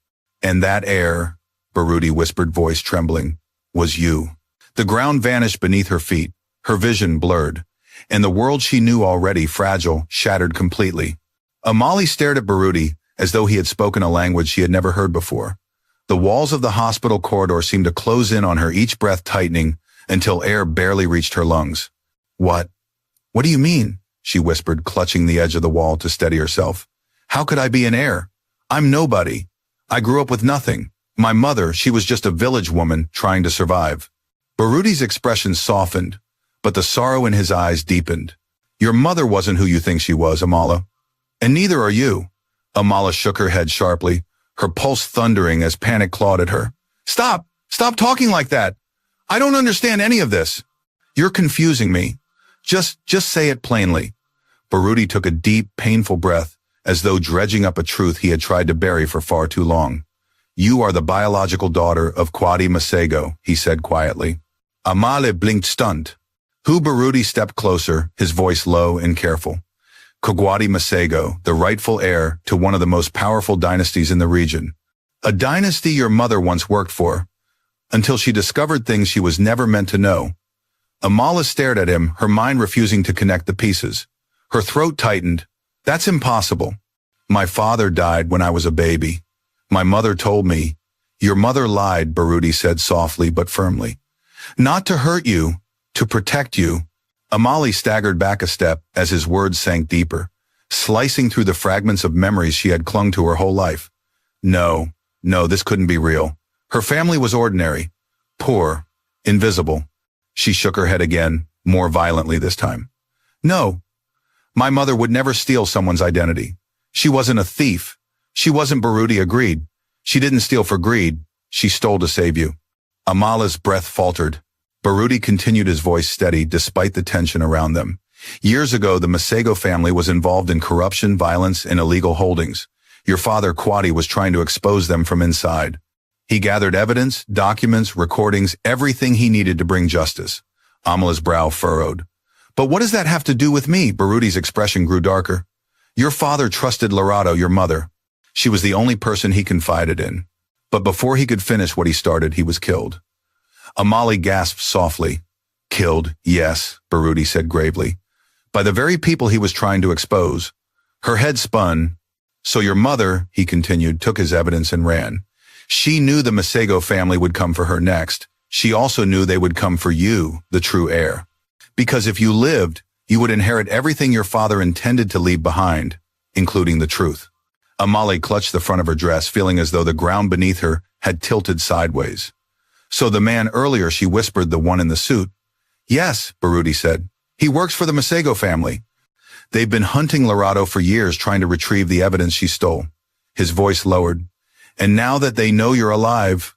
And that heir, Baruti whispered, voice trembling, was you. The ground vanished beneath her feet, her vision blurred, and the world she knew already fragile shattered completely. Amali stared at Baruti as though he had spoken a language she had never heard before. The walls of the hospital corridor seemed to close in on her, each breath tightening until air barely reached her lungs. What? What do you mean? She whispered, clutching the edge of the wall to steady herself. How could I be an heir? I'm nobody. I grew up with nothing. My mother, she was just a village woman trying to survive. Baruti's expression softened, but the sorrow in his eyes deepened. Your mother wasn't who you think she was, Amala. And neither are you. Amala shook her head sharply, her pulse thundering as panic clawed at her. Stop! Stop talking like that! I don't understand any of this. You're confusing me. Just say it plainly. Baruti took a deep, painful breath, as though dredging up a truth he had tried to bury for far too long. You are the biological daughter of Kwadi Masego, he said quietly. Amale blinked stunned. Baruti stepped closer, his voice low and careful. Kwadi Masego, the rightful heir to one of the most powerful dynasties in the region. A dynasty your mother once worked for, until she discovered things she was never meant to know. Amala stared at him, her mind refusing to connect the pieces. Her throat tightened. That's impossible. My father died when I was a baby. My mother told me. Your mother lied, Baruti said softly but firmly. Not to hurt you, to protect you. Amali staggered back a step as his words sank deeper, slicing through the fragments of memories she had clung to her whole life. No, this couldn't be real. Her family was ordinary, poor, invisible. She shook her head again, more violently this time. No, my mother would never steal someone's identity. She wasn't a thief. She wasn't. Baruti agreed. She didn't steal for greed. She stole to save you. Amala's breath faltered. Baruti continued, his voice steady despite the tension around them. Years ago, the Masego family was involved in corruption, violence, and illegal holdings. Your father, Kwadi, was trying to expose them from inside. He gathered evidence, documents, recordings, everything he needed to bring justice. Amala's brow furrowed. But what does that have to do with me? Baruti's expression grew darker. Your father trusted Lorado, your mother. She was the only person he confided in. But before he could finish what he started, he was killed. Amali gasped softly. Killed, yes, Baruti said gravely. By the very people he was trying to expose. Her head spun. So your mother, he continued, took his evidence and ran. She knew the Masego family would come for her next. She also knew they would come for you, the true heir. Because if you lived, you would inherit everything your father intended to leave behind, including the truth. Amali clutched the front of her dress, feeling as though the ground beneath her had tilted sideways. So the man earlier, she whispered, the one in the suit. Yes, Baruti said. He works for the Masego family. They've been hunting Lorado for years, trying to retrieve the evidence she stole. His voice lowered. And now that they know you're alive,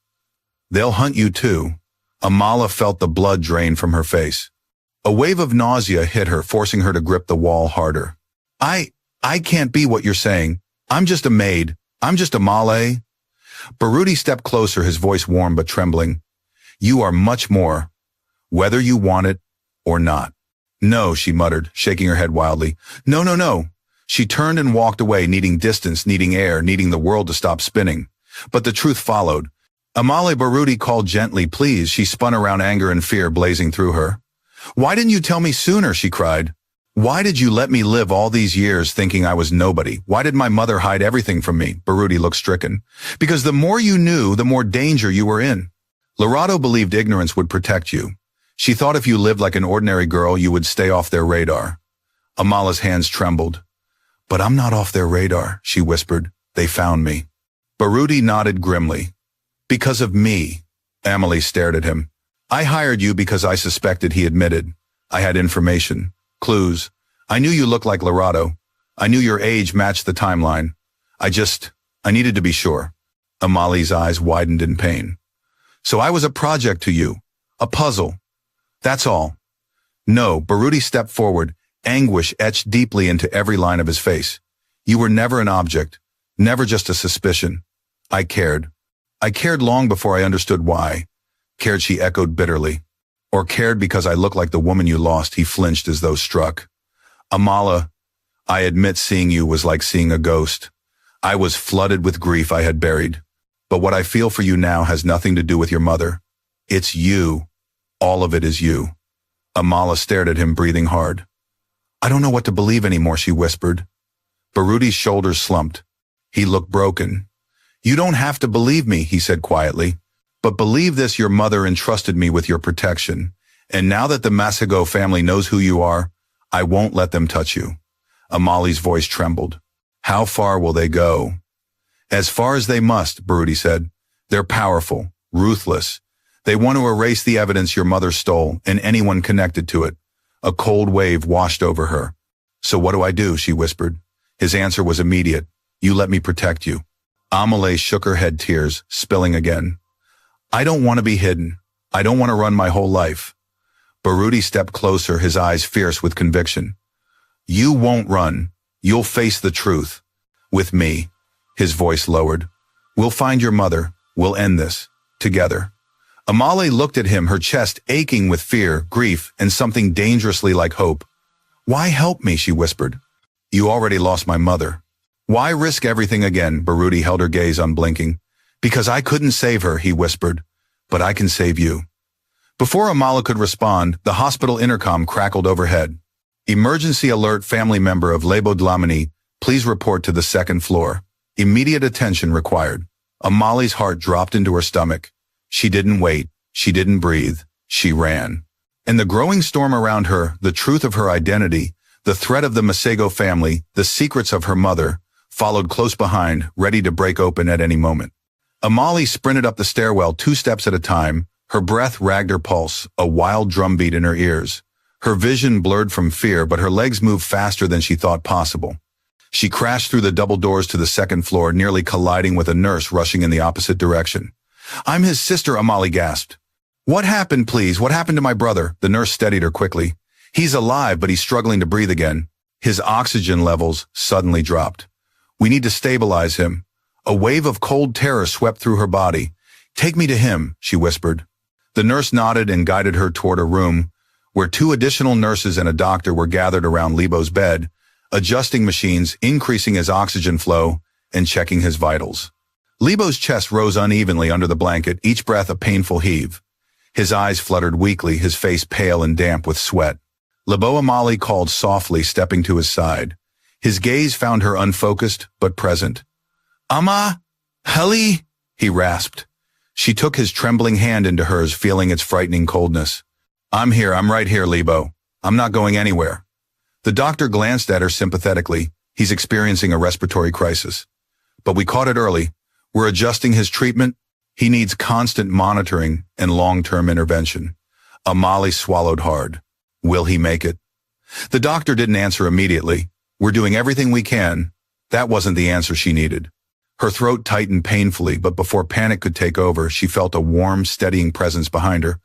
they'll hunt you too. Amala felt the blood drain from her face. A wave of nausea hit her, forcing her to grip the wall harder. I can't be what you're saying. I'm just a maid. I'm just a Malay. Baruti stepped closer, his voice warm but trembling. You are much more, whether you want it or not. No, she muttered, shaking her head wildly. No. She turned and walked away, needing distance, needing air, needing the world to stop spinning. But the truth followed. Amale, Baruti called gently, please. She spun around, anger and fear blazing through her. Why didn't you tell me sooner? She cried. Why did you let me live all these years thinking I was nobody? Why did my mother hide everything from me? Baruti looked stricken. Because the more you knew, the more danger you were in. Lorado believed ignorance would protect you. She thought if you lived like an ordinary girl, you would stay off their radar. Amala's hands trembled. But I'm not off their radar, she whispered. They found me. Baruti nodded grimly. Because of me. Amali stared at him. I hired you because I suspected, he admitted. I had information. Clues. I knew you looked like Lorado. I knew your age matched the timeline. I needed to be sure. Amali's eyes widened in pain. So I was a project to you. A puzzle. That's all. No, Baruti stepped forward, anguish etched deeply into every line of his face. You were never an object. Never just a suspicion. I cared. I cared long before I understood why. Cared, she echoed bitterly. Or cared because I look like the woman you lost, he flinched as though struck. Amala, I admit seeing you was like seeing a ghost. I was flooded with grief I had buried. But what I feel for you now has nothing to do with your mother. It's you. All of it is you. Amala stared at him, breathing hard. I don't know what to believe anymore, she whispered. Barudi's shoulders slumped. He looked broken. You don't have to believe me, he said quietly. But believe this, your mother entrusted me with your protection. And now that the Masego family knows who you are, I won't let them touch you. Amali's voice trembled. How far will they go? As far as they must, Barudi said. They're powerful, ruthless. They want to erase the evidence your mother stole and anyone connected to it. A cold wave washed over her. So what do I do? She whispered. His answer was immediate. You let me protect you. Amale shook her head, tears spilling again. I don't want to be hidden. I don't want to run my whole life. Barudi stepped closer, his eyes fierce with conviction. You won't run. You'll face the truth. With me. His voice lowered. We'll find your mother. We'll end this. Together. Amale looked at him, her chest aching with fear, grief, and something dangerously like hope. Why help me? She whispered. You already lost my mother. Why risk everything again? Barudi held her gaze unblinking. Because I couldn't save her, he whispered. But I can save you. Before Amala could respond, the hospital intercom crackled overhead. Emergency alert, family member of Lebo Dlamini, please report to the second floor. Immediate attention required. Amali's heart dropped into her stomach. She didn't wait. She didn't breathe. She ran. In the growing storm around her, the truth of her identity, the threat of the Masego family, the secrets of her mother, followed close behind, ready to break open at any moment. Amali sprinted up the stairwell 2 steps at a time. Her breath ragged her pulse, a wild drumbeat in her ears. Her vision blurred from fear, but her legs moved faster than she thought possible. She crashed through the double doors to the second floor, nearly colliding with a nurse rushing in the opposite direction. I'm his sister, Amali gasped. What happened, please? What happened to my brother? The nurse steadied her quickly. He's alive, but he's struggling to breathe again. His oxygen levels suddenly dropped. We need to stabilize him. A wave of cold terror swept through her body. Take me to him, she whispered. The nurse nodded and guided her toward a room where 2 additional nurses and a doctor were gathered around Lebo's bed, adjusting machines, increasing his oxygen flow, and checking his vitals. Lebo's chest rose unevenly under the blanket, each breath a painful heave. His eyes fluttered weakly, his face pale and damp with sweat. Lebo Amali called softly, stepping to his side. His gaze found her unfocused, but present. Ama, Heli, he rasped. She took his trembling hand into hers, feeling its frightening coldness. I'm here, I'm right here, Lebo. I'm not going anywhere. The doctor glanced at her sympathetically. He's experiencing a respiratory crisis. But we caught it early. We're adjusting his treatment. He needs constant monitoring and long-term intervention. Amali swallowed hard. Will he make it? The doctor didn't answer immediately. We're doing everything we can. That wasn't the answer she needed. Her throat tightened painfully, but before panic could take over, she felt a warm, steadying presence behind her.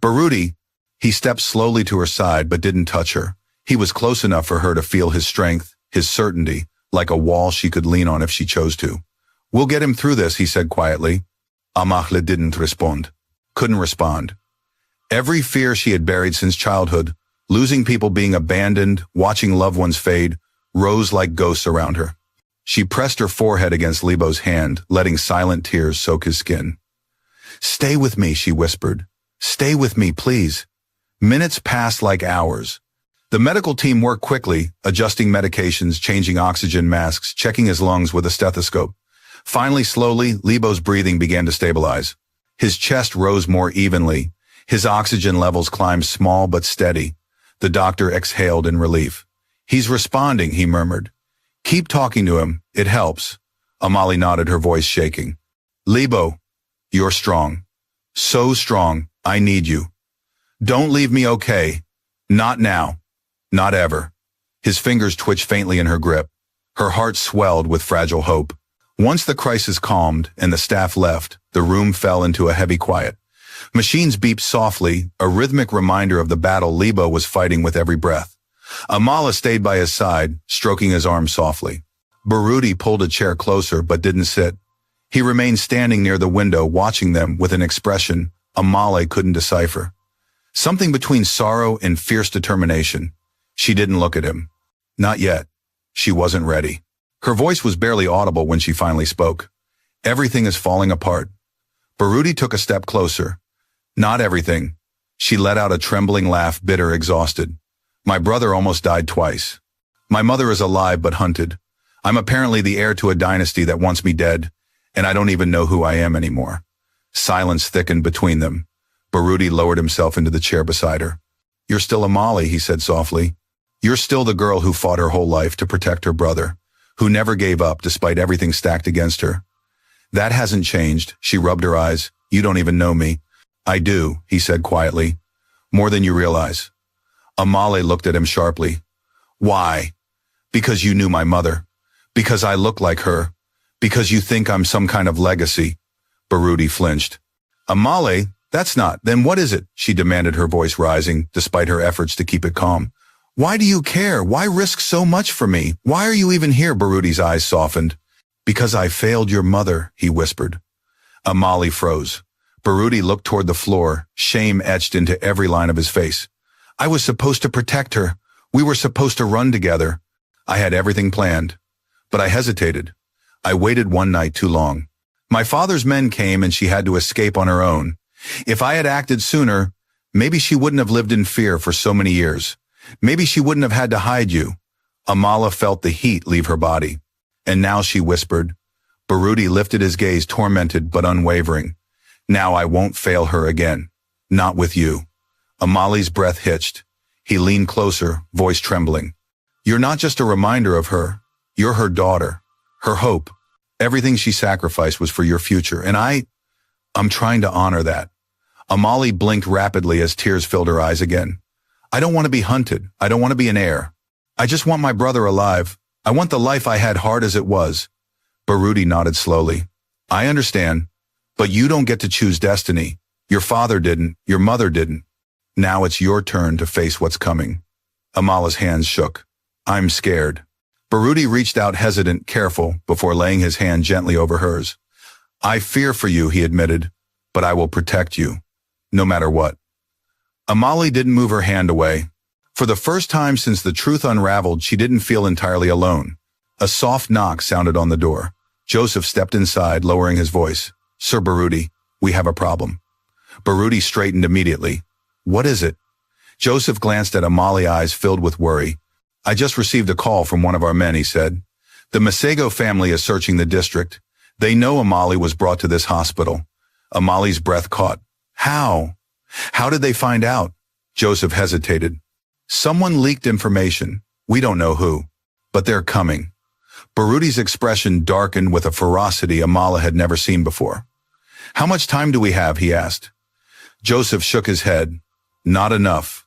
Barudi, he stepped slowly to her side but didn't touch her. He was close enough for her to feel his strength, his certainty, like a wall she could lean on if she chose to. We'll get him through this, he said quietly. Amahle didn't couldn't respond. Every fear she had buried since childhood, losing people, being abandoned, watching loved ones fade, rose like ghosts around her. She pressed her forehead against Lebo's hand, letting silent tears soak his skin. Stay with me, she whispered. Stay with me, please. Minutes passed like hours. The medical team worked quickly, adjusting medications, changing oxygen masks, checking his lungs with a stethoscope. Finally, slowly, Lebo's breathing began to stabilize. His chest rose more evenly. His oxygen levels climbed, small but steady. The doctor exhaled in relief. He's responding, he murmured. Keep talking to him. It helps. Amali nodded, her voice shaking. Lebo, you're strong. So strong. I need you. Don't leave me, okay? Not now. Not ever. His fingers twitched faintly in her grip. Her heart swelled with fragile hope. Once the crisis calmed and the staff left, the room fell into a heavy quiet. Machines beeped softly, a rhythmic reminder of the battle Lebo was fighting with every breath. Amala stayed by his side, stroking his arm softly. Barudi pulled a chair closer but didn't sit. He remained standing near the window watching them with an expression Amale couldn't decipher. Something between sorrow and fierce determination. She didn't look at him. Not yet. She wasn't ready. Her voice was barely audible when she finally spoke. Everything is falling apart. Baruti took a step closer. Not everything. She let out a trembling laugh, bitter, exhausted. My brother almost died twice. My mother is alive but hunted. I'm apparently the heir to a dynasty that wants me dead, and I don't even know who I am anymore. Silence thickened between them. Baruti lowered himself into the chair beside her. You're still Amale, he said softly. You're still the girl who fought her whole life to protect her brother, who never gave up despite everything stacked against her. That hasn't changed, she rubbed her eyes. You don't even know me. I do, he said quietly. More than you realize. Amale looked at him sharply. Why? Because you knew my mother. Because I look like her. Because you think I'm some kind of legacy. Baruti flinched. Amale, that's not. Then what is it? She demanded, her voice rising, despite her efforts to keep it calm. Why do you care? Why risk so much for me? Why are you even here? Baruti's eyes softened. Because I failed your mother, he whispered. Amale froze. Baruti looked toward the floor, shame etched into every line of his face. I was supposed to protect her. We were supposed to run together. I had everything planned. But I hesitated. I waited one night too long. My father's men came and she had to escape on her own. If I had acted sooner, maybe she wouldn't have lived in fear for so many years. Maybe she wouldn't have had to hide you. Amala felt the heat leave her body. And now she whispered. Baruti lifted his gaze, tormented but unwavering. Now I won't fail her again. Not with you. Amali's breath hitched. He leaned closer, voice trembling. You're not just a reminder of her. You're her daughter. Her hope. Everything she sacrificed was for your future, and I'm trying to honor that. Amale blinked rapidly as tears filled her eyes again. I don't want to be hunted. I don't want to be an heir. I just want my brother alive. I want the life I had, hard as it was. Baruti nodded slowly. I understand, but you don't get to choose destiny. Your father didn't. Your mother didn't. Now it's your turn to face what's coming. Amala's hands shook. I'm scared. Baruti reached out, hesitant, careful, before laying his hand gently over hers. I fear for you, he admitted, but I will protect you, no matter what. Amale didn't move her hand away. For the first time since the truth unraveled, she didn't feel entirely alone. A soft knock sounded on the door. Joseph stepped inside, lowering his voice. Sir Baruti, we have a problem. Baruti straightened immediately. What is it? Joseph glanced at Amale, eyes filled with worry. I just received a call from one of our men, he said. The Masego family is searching the district. They know Amale was brought to this hospital. Amale's breath caught. How? How did they find out? Joseph hesitated. Someone leaked information. We don't know who. But they're coming. Baruti's expression darkened with a ferocity Amale had never seen before. How much time do we have? He asked. Joseph shook his head. Not enough.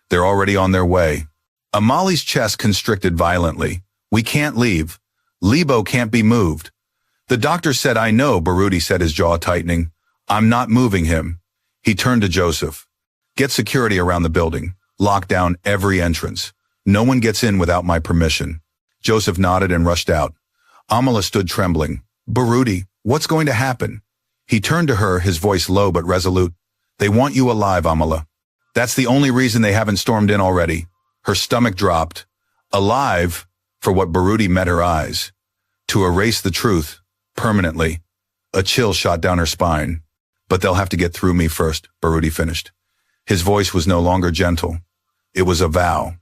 They're already on their way. Amale's chest constricted violently. We can't leave. Lebo can't be moved. The doctor said, I know, Baruti said, his jaw tightening. I'm not moving him. He turned to Joseph. Get security around the building. Lock down every entrance. No one gets in without my permission. Joseph nodded and rushed out. Amala stood trembling. Baruti, what's going to happen? He turned to her, his voice low but resolute. They want you alive, Amala. That's the only reason they haven't stormed in already. Her stomach dropped. Alive, for what Baruti met her eyes. To erase the truth, permanently. A chill shot down her spine. But they'll have to get through me first, Baruti finished. His voice was no longer gentle. It was a vow,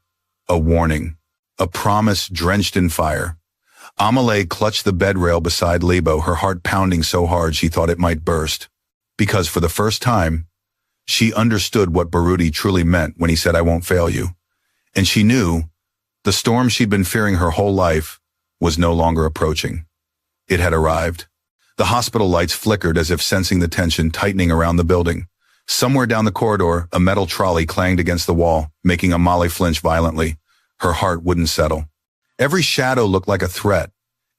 a warning, a promise drenched in fire. Amale clutched the bed rail beside Lebo, her heart pounding so hard she thought it might burst. Because for the first time, she understood what Baruti truly meant when he said, I won't fail you. And she knew the storm she'd been fearing her whole life was no longer approaching. It had arrived. The hospital lights flickered as if sensing the tension tightening around the building. Somewhere down the corridor, a metal trolley clanged against the wall, making Amale flinch violently. Her heart wouldn't settle. Every shadow looked like a threat.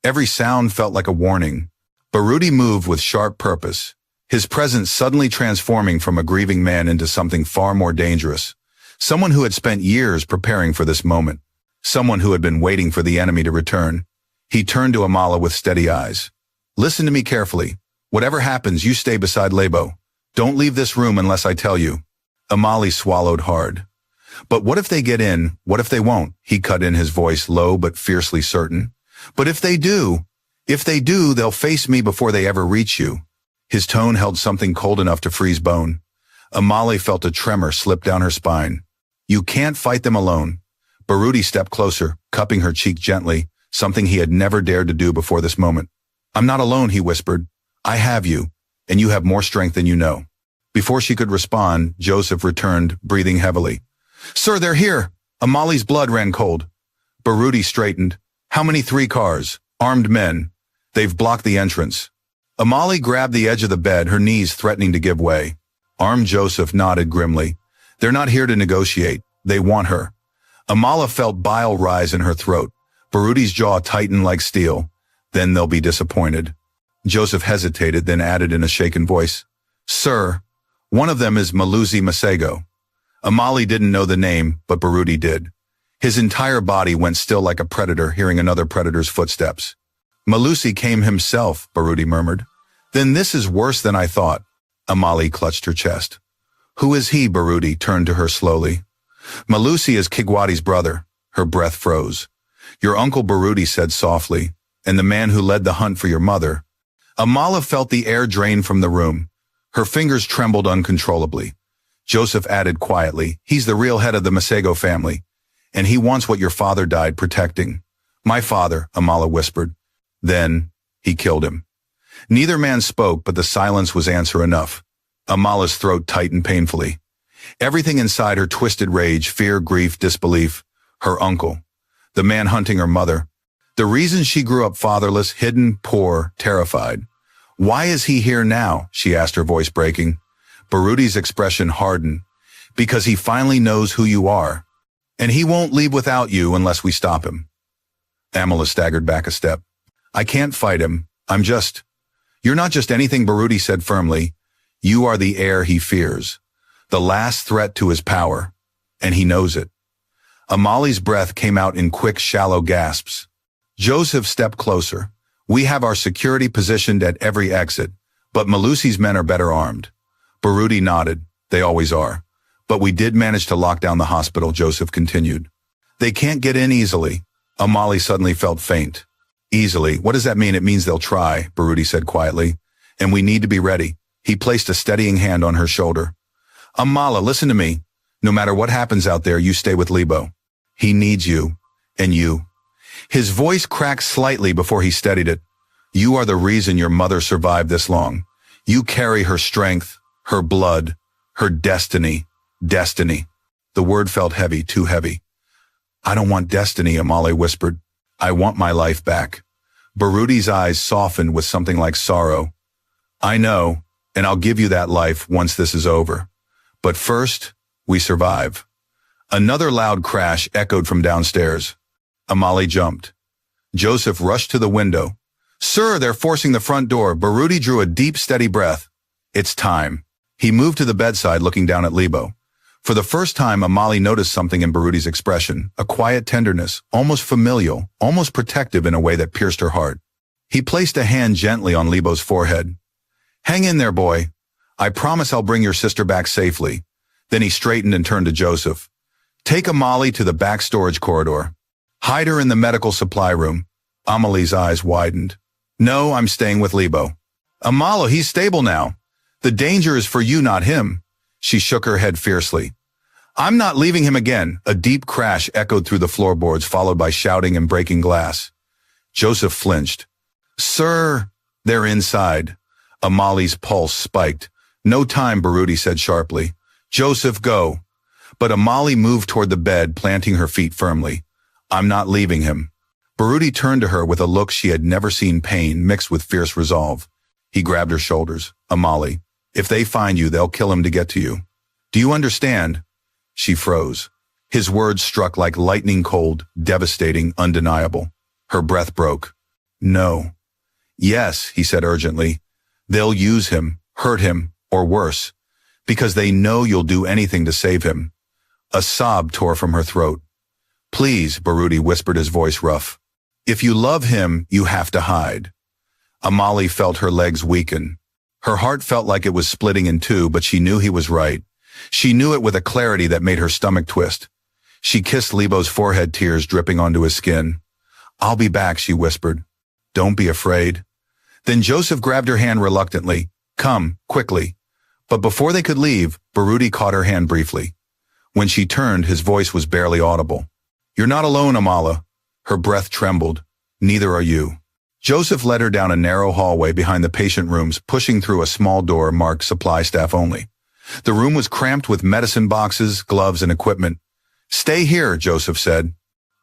Every sound felt like a warning. Baruti moved with sharp purpose, his presence suddenly transforming from a grieving man into something far more dangerous. Someone who had spent years preparing for this moment. Someone who had been waiting for the enemy to return. He turned to Amala with steady eyes. Listen to me carefully. Whatever happens, you stay beside Lebo. Don't leave this room unless I tell you." Amali swallowed hard. "But what if they get in? What if they won't?" He cut in, his voice low but fiercely certain. "But if they do, they'll face me before they ever reach you." His tone held something cold enough to freeze bone. Amali felt a tremor slip down her spine. "You can't fight them alone." Baruti stepped closer, cupping her cheek gently, something he had never dared to do before this moment. "I'm not alone," he whispered. "I have you, and you have more strength than you know." Before she could respond, Joseph returned, breathing heavily. "Sir, they're here." Amali's blood ran cold. Baruti straightened. "How many? 3 cars. Armed men. They've blocked the entrance." Amali grabbed the edge of the bed, her knees threatening to give way. Armed Joseph nodded grimly. "They're not here to negotiate. They want her." Amala felt bile rise in her throat. Baruti's jaw tightened like steel. "Then they'll be disappointed." Joseph hesitated, then added in a shaken voice, "Sir, one of them is Malusi Masego." Amali didn't know the name, but Baruti did. His entire body went still like a predator hearing another predator's footsteps. "Malusi came himself," Baruti murmured. "Then this is worse than I thought." Amali clutched her chest. "Who is he?" Baruti turned to her slowly. "Malusi is Kigwadi's brother." Her breath froze. "Your uncle," Baruti said softly, "and the man who led the hunt for your mother." Amala felt the air drain from the room. Her fingers trembled uncontrollably. Joseph added quietly, "He's the real head of the Masego family, and he wants what your father died protecting." "My father," Amala whispered. "Then he killed him." Neither man spoke, but the silence was answer enough. Amala's throat tightened painfully. Everything inside her twisted rage, fear, grief, disbelief. Her uncle. The man hunting her mother. The reason she grew up fatherless, hidden, poor, terrified. "Why is he here now?" she asked, her voice breaking. Baruti's expression hardened. "Because he finally knows who you are. And he won't leave without you unless we stop him." Amala staggered back a step. "I can't fight him. You're not just anything," Baruti said firmly. "You are the heir he fears. The last threat to his power. And he knows it." Amali's breath came out in quick, shallow gasps. Joseph stepped closer. "We have our security positioned at every exit, but Malusi's men are better armed." Baruti nodded. "They always are. But we did manage to lock down the hospital," Joseph continued. "They can't get in easily." Amali suddenly felt faint. "Easily? What does that mean?" "It means they'll try," Baruti said quietly. "And we need to be ready." He placed a steadying hand on her shoulder. "Amala, listen to me. No matter what happens out there, you stay with Lebo. He needs you. And you." His voice cracked slightly before he steadied it. "You are the reason your mother survived this long. You carry her strength, her blood, her destiny. Destiny." The word felt heavy, too heavy. "I don't want destiny," Amali whispered. "I want my life back." Baruti's eyes softened with something like sorrow. "I know, and I'll give you that life once this is over. But first, we survive." Another loud crash echoed from downstairs. Amali jumped. Joseph rushed to the window. "Sir, they're forcing the front door." Baruti drew a deep, steady breath. "It's time." He moved to the bedside, looking down at Lebo. For the first time, Amali noticed something in Baruti's expression, a quiet tenderness, almost familial, almost protective in a way that pierced her heart. He placed a hand gently on Lebo's forehead. "Hang in there, boy. I promise I'll bring your sister back safely." Then he straightened and turned to Joseph. "Take Amali to the back storage corridor. Hide her in the medical supply room." Amali's eyes widened. "No, I'm staying with Lebo." "Amala, he's stable now. The danger is for you, not him." She shook her head fiercely. "I'm not leaving him again." A deep crash echoed through the floorboards, followed by shouting and breaking glass. Joseph flinched. "Sir!" "They're inside." Amali's pulse spiked. "No time," Baruti said sharply. "Joseph, go." But Amali moved toward the bed, planting her feet firmly. "I'm not leaving him." Baruti turned to her with a look she had never seen, pain mixed with fierce resolve. He grabbed her shoulders. "Amali, if they find you, they'll kill him to get to you. Do you understand?" She froze. His words struck like lightning cold, devastating, undeniable. Her breath broke. "No." "Yes," he said urgently. "They'll use him, hurt him, or worse, because they know you'll do anything to save him." A sob tore from her throat. "Please," Baruti whispered, his voice rough. "If you love him, you have to hide." Amali felt her legs weaken. Her heart felt like it was splitting in two, but she knew he was right. She knew it with a clarity that made her stomach twist. She kissed Lebo's forehead, tears dripping onto his skin. "I'll be back," she whispered. "Don't be afraid." Then Joseph grabbed her hand reluctantly. "Come, quickly." But before they could leave, Baruti caught her hand briefly. When she turned, his voice was barely audible. "You're not alone, Amala." Her breath trembled. "Neither are you." Joseph led her down a narrow hallway behind the patient rooms, pushing through a small door marked supply staff only. The room was cramped with medicine boxes, gloves, and equipment. "Stay here," Joseph said.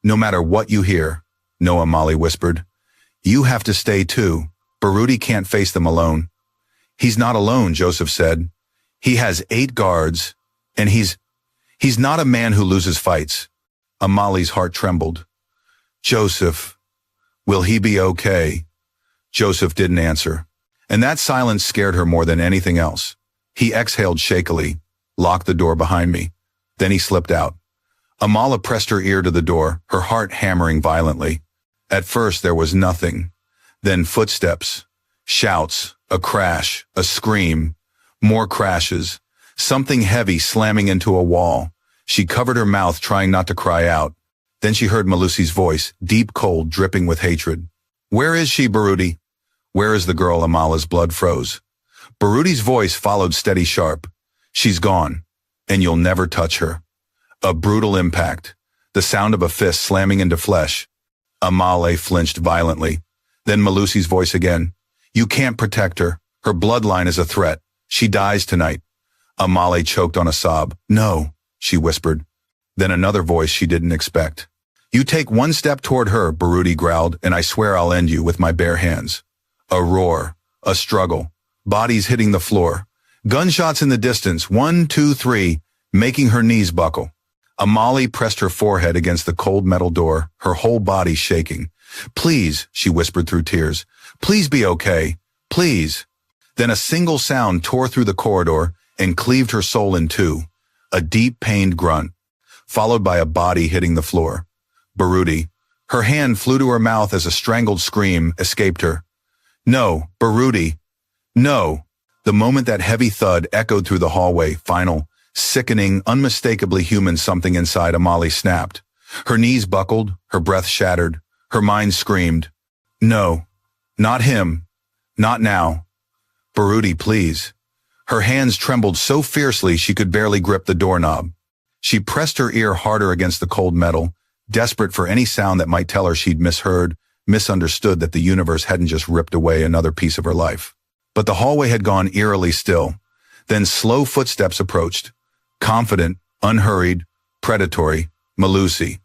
"No matter what you hear," Noah Molly whispered. "You have to stay too. Baruti can't face them alone." "He's not alone," Joseph said. "He has 8 guards, and he's not a man who loses fights." Amali's heart trembled. "Joseph, will he be okay?" Joseph didn't answer, and that silence scared her more than anything else. He exhaled shakily, locked the door behind me. Then he slipped out. Amala pressed her ear to the door, her heart hammering violently. At first there was nothing. Then footsteps, shouts, a crash, a scream, more crashes, something heavy slamming into a wall. She covered her mouth, trying not to cry out. Then she heard Malusi's voice, deep, cold, dripping with hatred. "Where is she, Baruti?" "Where is the girl?" Amala's blood froze. Baruti's voice followed steady, sharp. "She's gone, and you'll never touch her." A brutal impact, the sound of a fist slamming into flesh. Amale flinched violently. Then Malusi's voice again. "You can't protect her. Her bloodline is a threat. She dies tonight." Amale choked on a sob. "No," she whispered. Then another voice she didn't expect. "You take one step toward her," Baruti growled, "and I swear I'll end you with my bare hands." A roar, a struggle, bodies hitting the floor. Gunshots in the distance, 1, 2, 3, making her knees buckle. Amali pressed her forehead against the cold metal door, her whole body shaking. "Please," she whispered through tears. "Please be okay. Please." Then a single sound tore through the corridor and cleaved her soul in two. A deep, pained grunt, followed by a body hitting the floor. Baruti. Her hand flew to her mouth as a strangled scream escaped her. "No, Baruti. No." The moment that heavy thud echoed through the hallway, final, sickening, unmistakably human something inside Amali snapped. Her knees buckled, her breath shattered, her mind screamed. "No, not him. Not now. Baruti, please." Her hands trembled so fiercely she could barely grip the doorknob. She pressed her ear harder against the cold metal, desperate for any sound that might tell her she'd misheard, misunderstood, that the universe hadn't just ripped away another piece of her life. But the hallway had gone eerily still. Then slow footsteps approached. Confident, unhurried, predatory, Malusi.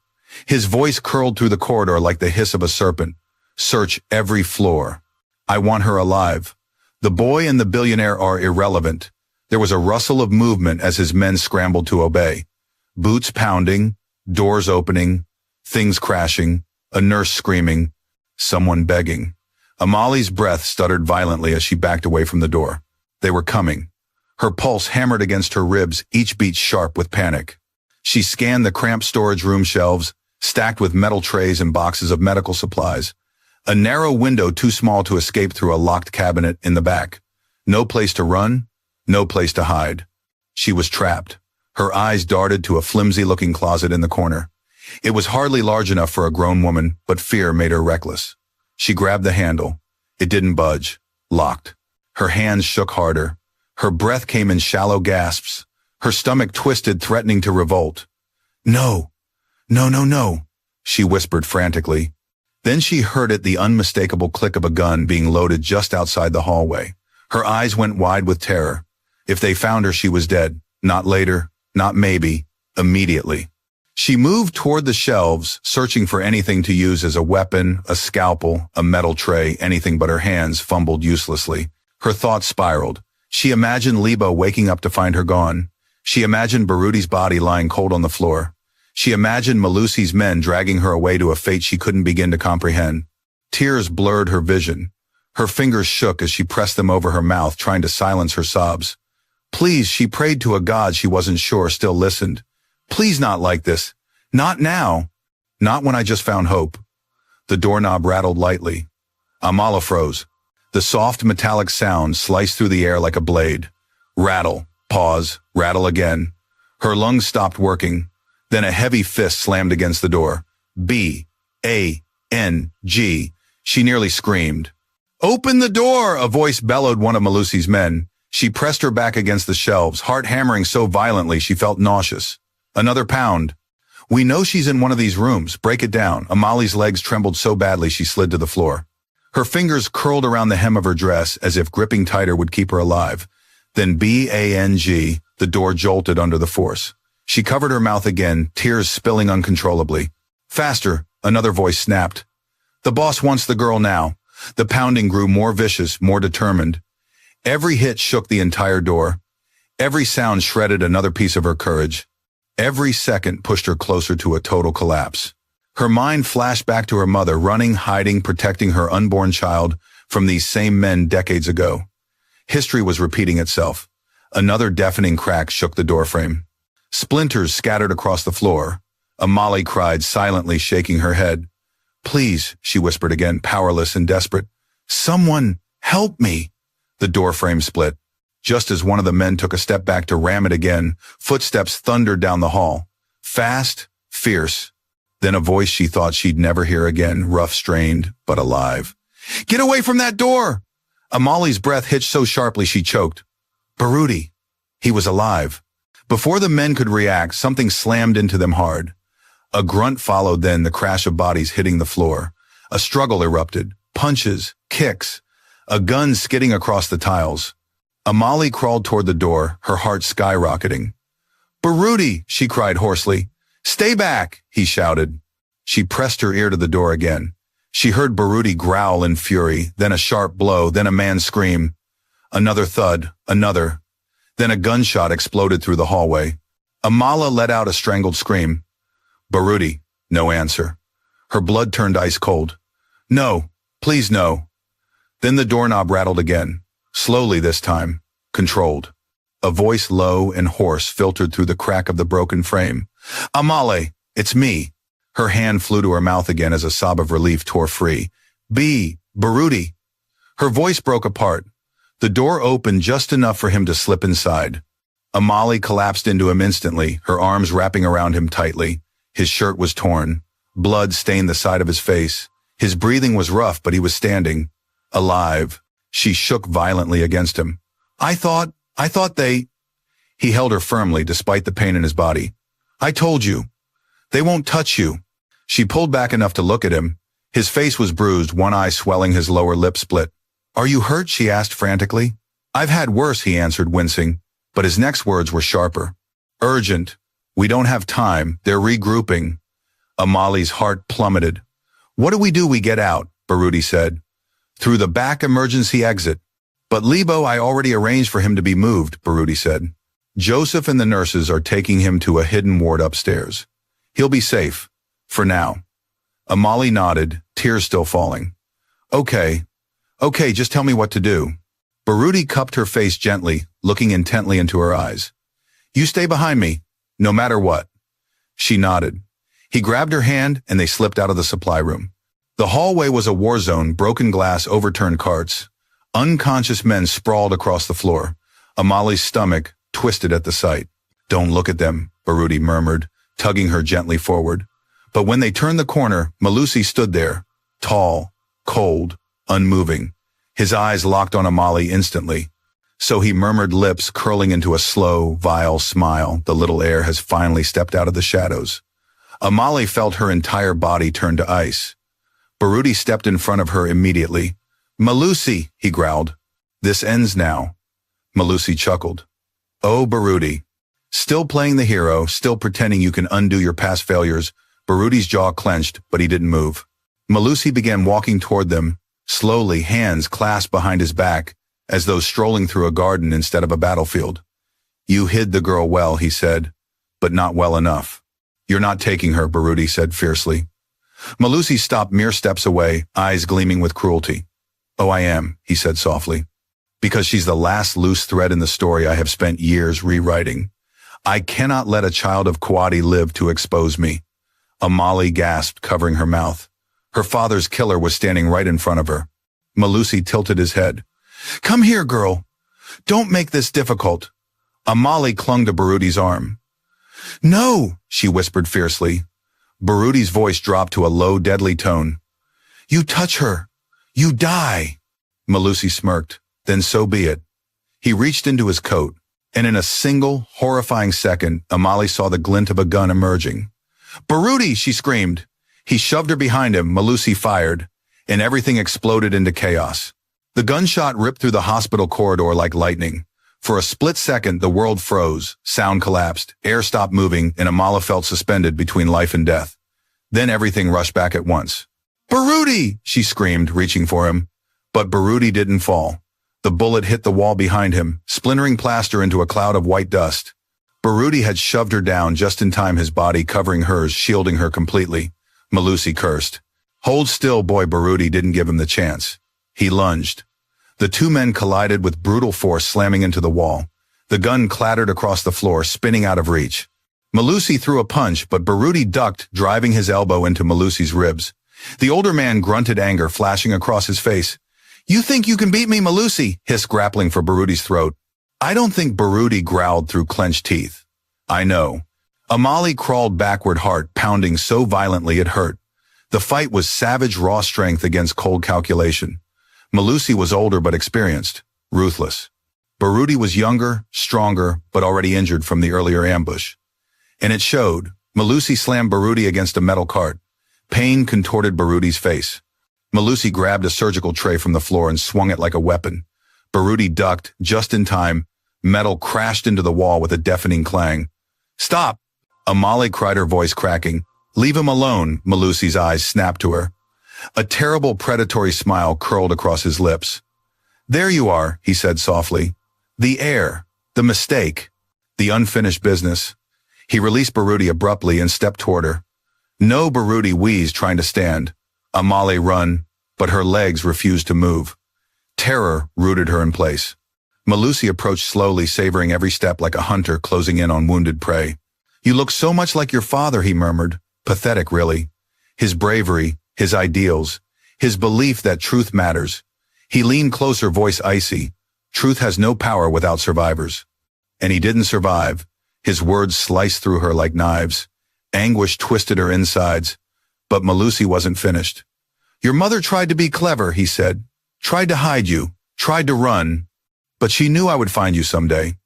His voice curled through the corridor like the hiss of a serpent. "Search every floor. I want her alive. The boy and the billionaire are irrelevant." There was a rustle of movement as his men scrambled to obey. Boots pounding, doors opening, things crashing, a nurse screaming, someone begging. Amali's breath stuttered violently as she backed away from the door. They were coming. Her pulse hammered against her ribs, each beat sharp with panic. She scanned the cramped storage room shelves, stacked with metal trays and boxes of medical supplies. A narrow window too small to escape through a locked cabinet in the back. No place to run, no place to hide. She was trapped. Her eyes darted to a flimsy-looking closet in the corner. It was hardly large enough for a grown woman, but fear made her reckless. She grabbed the handle. It didn't budge. Locked. Her hands shook harder. Her breath came in shallow gasps. Her stomach twisted, threatening to revolt. "No, no, no, no," she whispered frantically. Then she heard it, the unmistakable click of a gun being loaded just outside the hallway. Her eyes went wide with terror. If they found her, she was dead. Not later, not maybe, immediately. She moved toward the shelves, searching for anything to use as a weapon, a scalpel, a metal tray, anything, but her hands fumbled uselessly. Her thoughts spiraled. She imagined Lebo waking up to find her gone. She imagined Baruti's body lying cold on the floor. She imagined Malusi's men dragging her away to a fate she couldn't begin to comprehend. Tears blurred her vision. Her fingers shook as she pressed them over her mouth, trying to silence her sobs. Please, she prayed to a God she wasn't sure still listened. Please, not like this. Not now. Not when I just found hope. The doorknob rattled lightly. Amala froze. The soft metallic sound sliced through the air like a blade. Rattle, pause, rattle again. Her lungs stopped working. Then a heavy fist slammed against the door. B-A-N-G. She nearly screamed. "Open the door!" a voice bellowed, one of Malusi's men. She pressed her back against the shelves, heart hammering so violently she felt nauseous. Another pound. "We know she's in one of these rooms. Break it down." Amali's legs trembled so badly she slid to the floor. Her fingers curled around the hem of her dress as if gripping tighter would keep her alive. Then B-A-N-G, the door jolted under the force. She covered her mouth again, tears spilling uncontrollably. "Faster," another voice snapped. "The boss wants the girl now." The pounding grew more vicious, more determined. Every hit shook the entire door. Every sound shredded another piece of her courage. Every second pushed her closer to a total collapse. Her mind flashed back to her mother, running, hiding, protecting her unborn child from these same men decades ago. History was repeating itself. Another deafening crack shook the doorframe. Splinters scattered across the floor. Amali cried, silently shaking her head. "Please," she whispered again, powerless and desperate. "Someone, help me." The doorframe split. Just as one of the men took a step back to ram it again, footsteps thundered down the hall. Fast, fierce. Then a voice she thought she'd never hear again, rough, strained, but alive. "Get away from that door!" Amali's breath hitched so sharply she choked. Baruti. He was alive. Before the men could react, something slammed into them hard. A grunt followed, then the crash of bodies hitting the floor. A struggle erupted. Punches, kicks, a gun skidding across the tiles. Amali crawled toward the door, her heart skyrocketing. "Baruti!" she cried hoarsely. "Stay back!" he shouted. She pressed her ear to the door again. She heard Baruti growl in fury, then a sharp blow, then a man scream. Another thud, another. Then a gunshot exploded through the hallway. Amala let out a strangled scream. Baruti, no answer. Her blood turned ice cold. "No, please no." Then the doorknob rattled again. Slowly this time, controlled. A voice low and hoarse filtered through the crack of the broken frame. "Amale, it's me." Her hand flew to her mouth again as a sob of relief tore free. Baruti." Her voice broke apart. The door opened just enough for him to slip inside. Amali collapsed into him instantly, her arms wrapping around him tightly. His shirt was torn. Blood stained the side of his face. His breathing was rough, but he was standing. Alive. She shook violently against him. I thought they... He held her firmly despite the pain in his body. "I told you. They won't touch you." She pulled back enough to look at him. His face was bruised, one eye swelling, his lower lip split. "Are you hurt?" she asked frantically. "I've had worse," he answered, wincing. But his next words were sharper. "Urgent. We don't have time. They're regrouping." Amali's heart plummeted. "What do? We get out," Baruti said. "Through the back emergency exit." "But Lebo, I already arranged for him to be moved," Baruti said. "Joseph and the nurses are taking him to a hidden ward upstairs. He'll be safe. For now." Amali nodded, tears still falling. Okay, just tell me what to do." Baruti cupped her face gently, looking intently into her eyes. "You stay behind me, no matter what." She nodded. He grabbed her hand and they slipped out of the supply room. The hallway was a war zone, broken glass, overturned carts. Unconscious men sprawled across the floor. Amali's stomach twisted at the sight. "Don't look at them," Baruti murmured, tugging her gently forward. But when they turned the corner, Malusi stood there, tall, cold, unmoving. His eyes locked on Amali instantly. So he murmured, lips curling into a slow, vile smile. "The little heir has finally stepped out of the shadows." Amali felt her entire body turn to ice. Baruti stepped in front of her immediately. "Malusi," he growled. "This ends now." Malusi chuckled. "Oh, Baruti." Still playing the hero, still pretending you can undo your past failures, Baruti's jaw clenched, but he didn't move. Malusi began walking toward them, slowly, hands clasped behind his back, as though strolling through a garden instead of a battlefield. "You hid the girl well," he said, "but not well enough." "You're not taking her," Baruti said fiercely. Malusi stopped mere steps away, eyes gleaming with cruelty. "Oh, I am," he said softly. "Because she's the last loose thread in the story I have spent years rewriting. I cannot let a child of Kwati live to expose me." Amali gasped, covering her mouth. Her father's killer was standing right in front of her. Malusi tilted his head. Come here, girl. Don't make this difficult. Amali clung to Baruti's arm. No, she whispered fiercely. Baruti's voice dropped to a low, deadly tone. You touch her. You die. Malusi smirked. Then so be it. He reached into his coat, and in a single, horrifying second, Amali saw the glint of a gun emerging. Baruti, she screamed. He shoved her behind him, Malusi fired, and everything exploded into chaos. The gunshot ripped through the hospital corridor like lightning. For a split second, the world froze, sound collapsed, air stopped moving, and Amala felt suspended between life and death. Then everything rushed back at once. Baruti! She screamed, reaching for him. But Baruti didn't fall. The bullet hit the wall behind him, splintering plaster into a cloud of white dust. Baruti had shoved her down just in time, his body covering hers, shielding her completely. Malusi cursed. Hold still, boy. Baruti didn't give him the chance. He lunged. The two men collided with brutal force, slamming into the wall. The gun clattered across the floor, spinning out of reach. Malusi threw a punch, but Baruti ducked, driving his elbow into Malusi's ribs. The older man grunted, anger flashing across his face. You think you can beat me, Malusi? Hissed, grappling for Baruti's throat. I don't think. Baruti growled through clenched teeth. I know. Amali crawled backward, heart pounding so violently it hurt. The fight was savage, raw strength against cold calculation. Malusi was older but experienced, ruthless. Baruti was younger, stronger, but already injured from the earlier ambush. And it showed. Malusi slammed Baruti against a metal cart. Pain contorted Baruti's face. Malusi grabbed a surgical tray from the floor and swung it like a weapon. Baruti ducked, just in time. Metal crashed into the wall with a deafening clang. Stop! Amali cried, her voice cracking. Leave him alone, Malusi's eyes snapped to her. A terrible predatory smile curled across his lips. There you are, he said softly. The air, the mistake, the unfinished business. He released Baruti abruptly and stepped toward her. No, Baruti wheezed, trying to stand. Amali run, but her legs refused to move. Terror rooted her in place. Malusi approached slowly, savoring every step like a hunter closing in on wounded prey. You look so much like your father, he murmured. Pathetic, really. His bravery, his ideals, his belief that truth matters. He leaned closer, voice icy. Truth has no power without survivors. And he didn't survive. His words sliced through her like knives. Anguish twisted her insides. But Malusi wasn't finished. Your mother tried to be clever, he said. Tried to hide you. Tried to run. But she knew I would find you someday.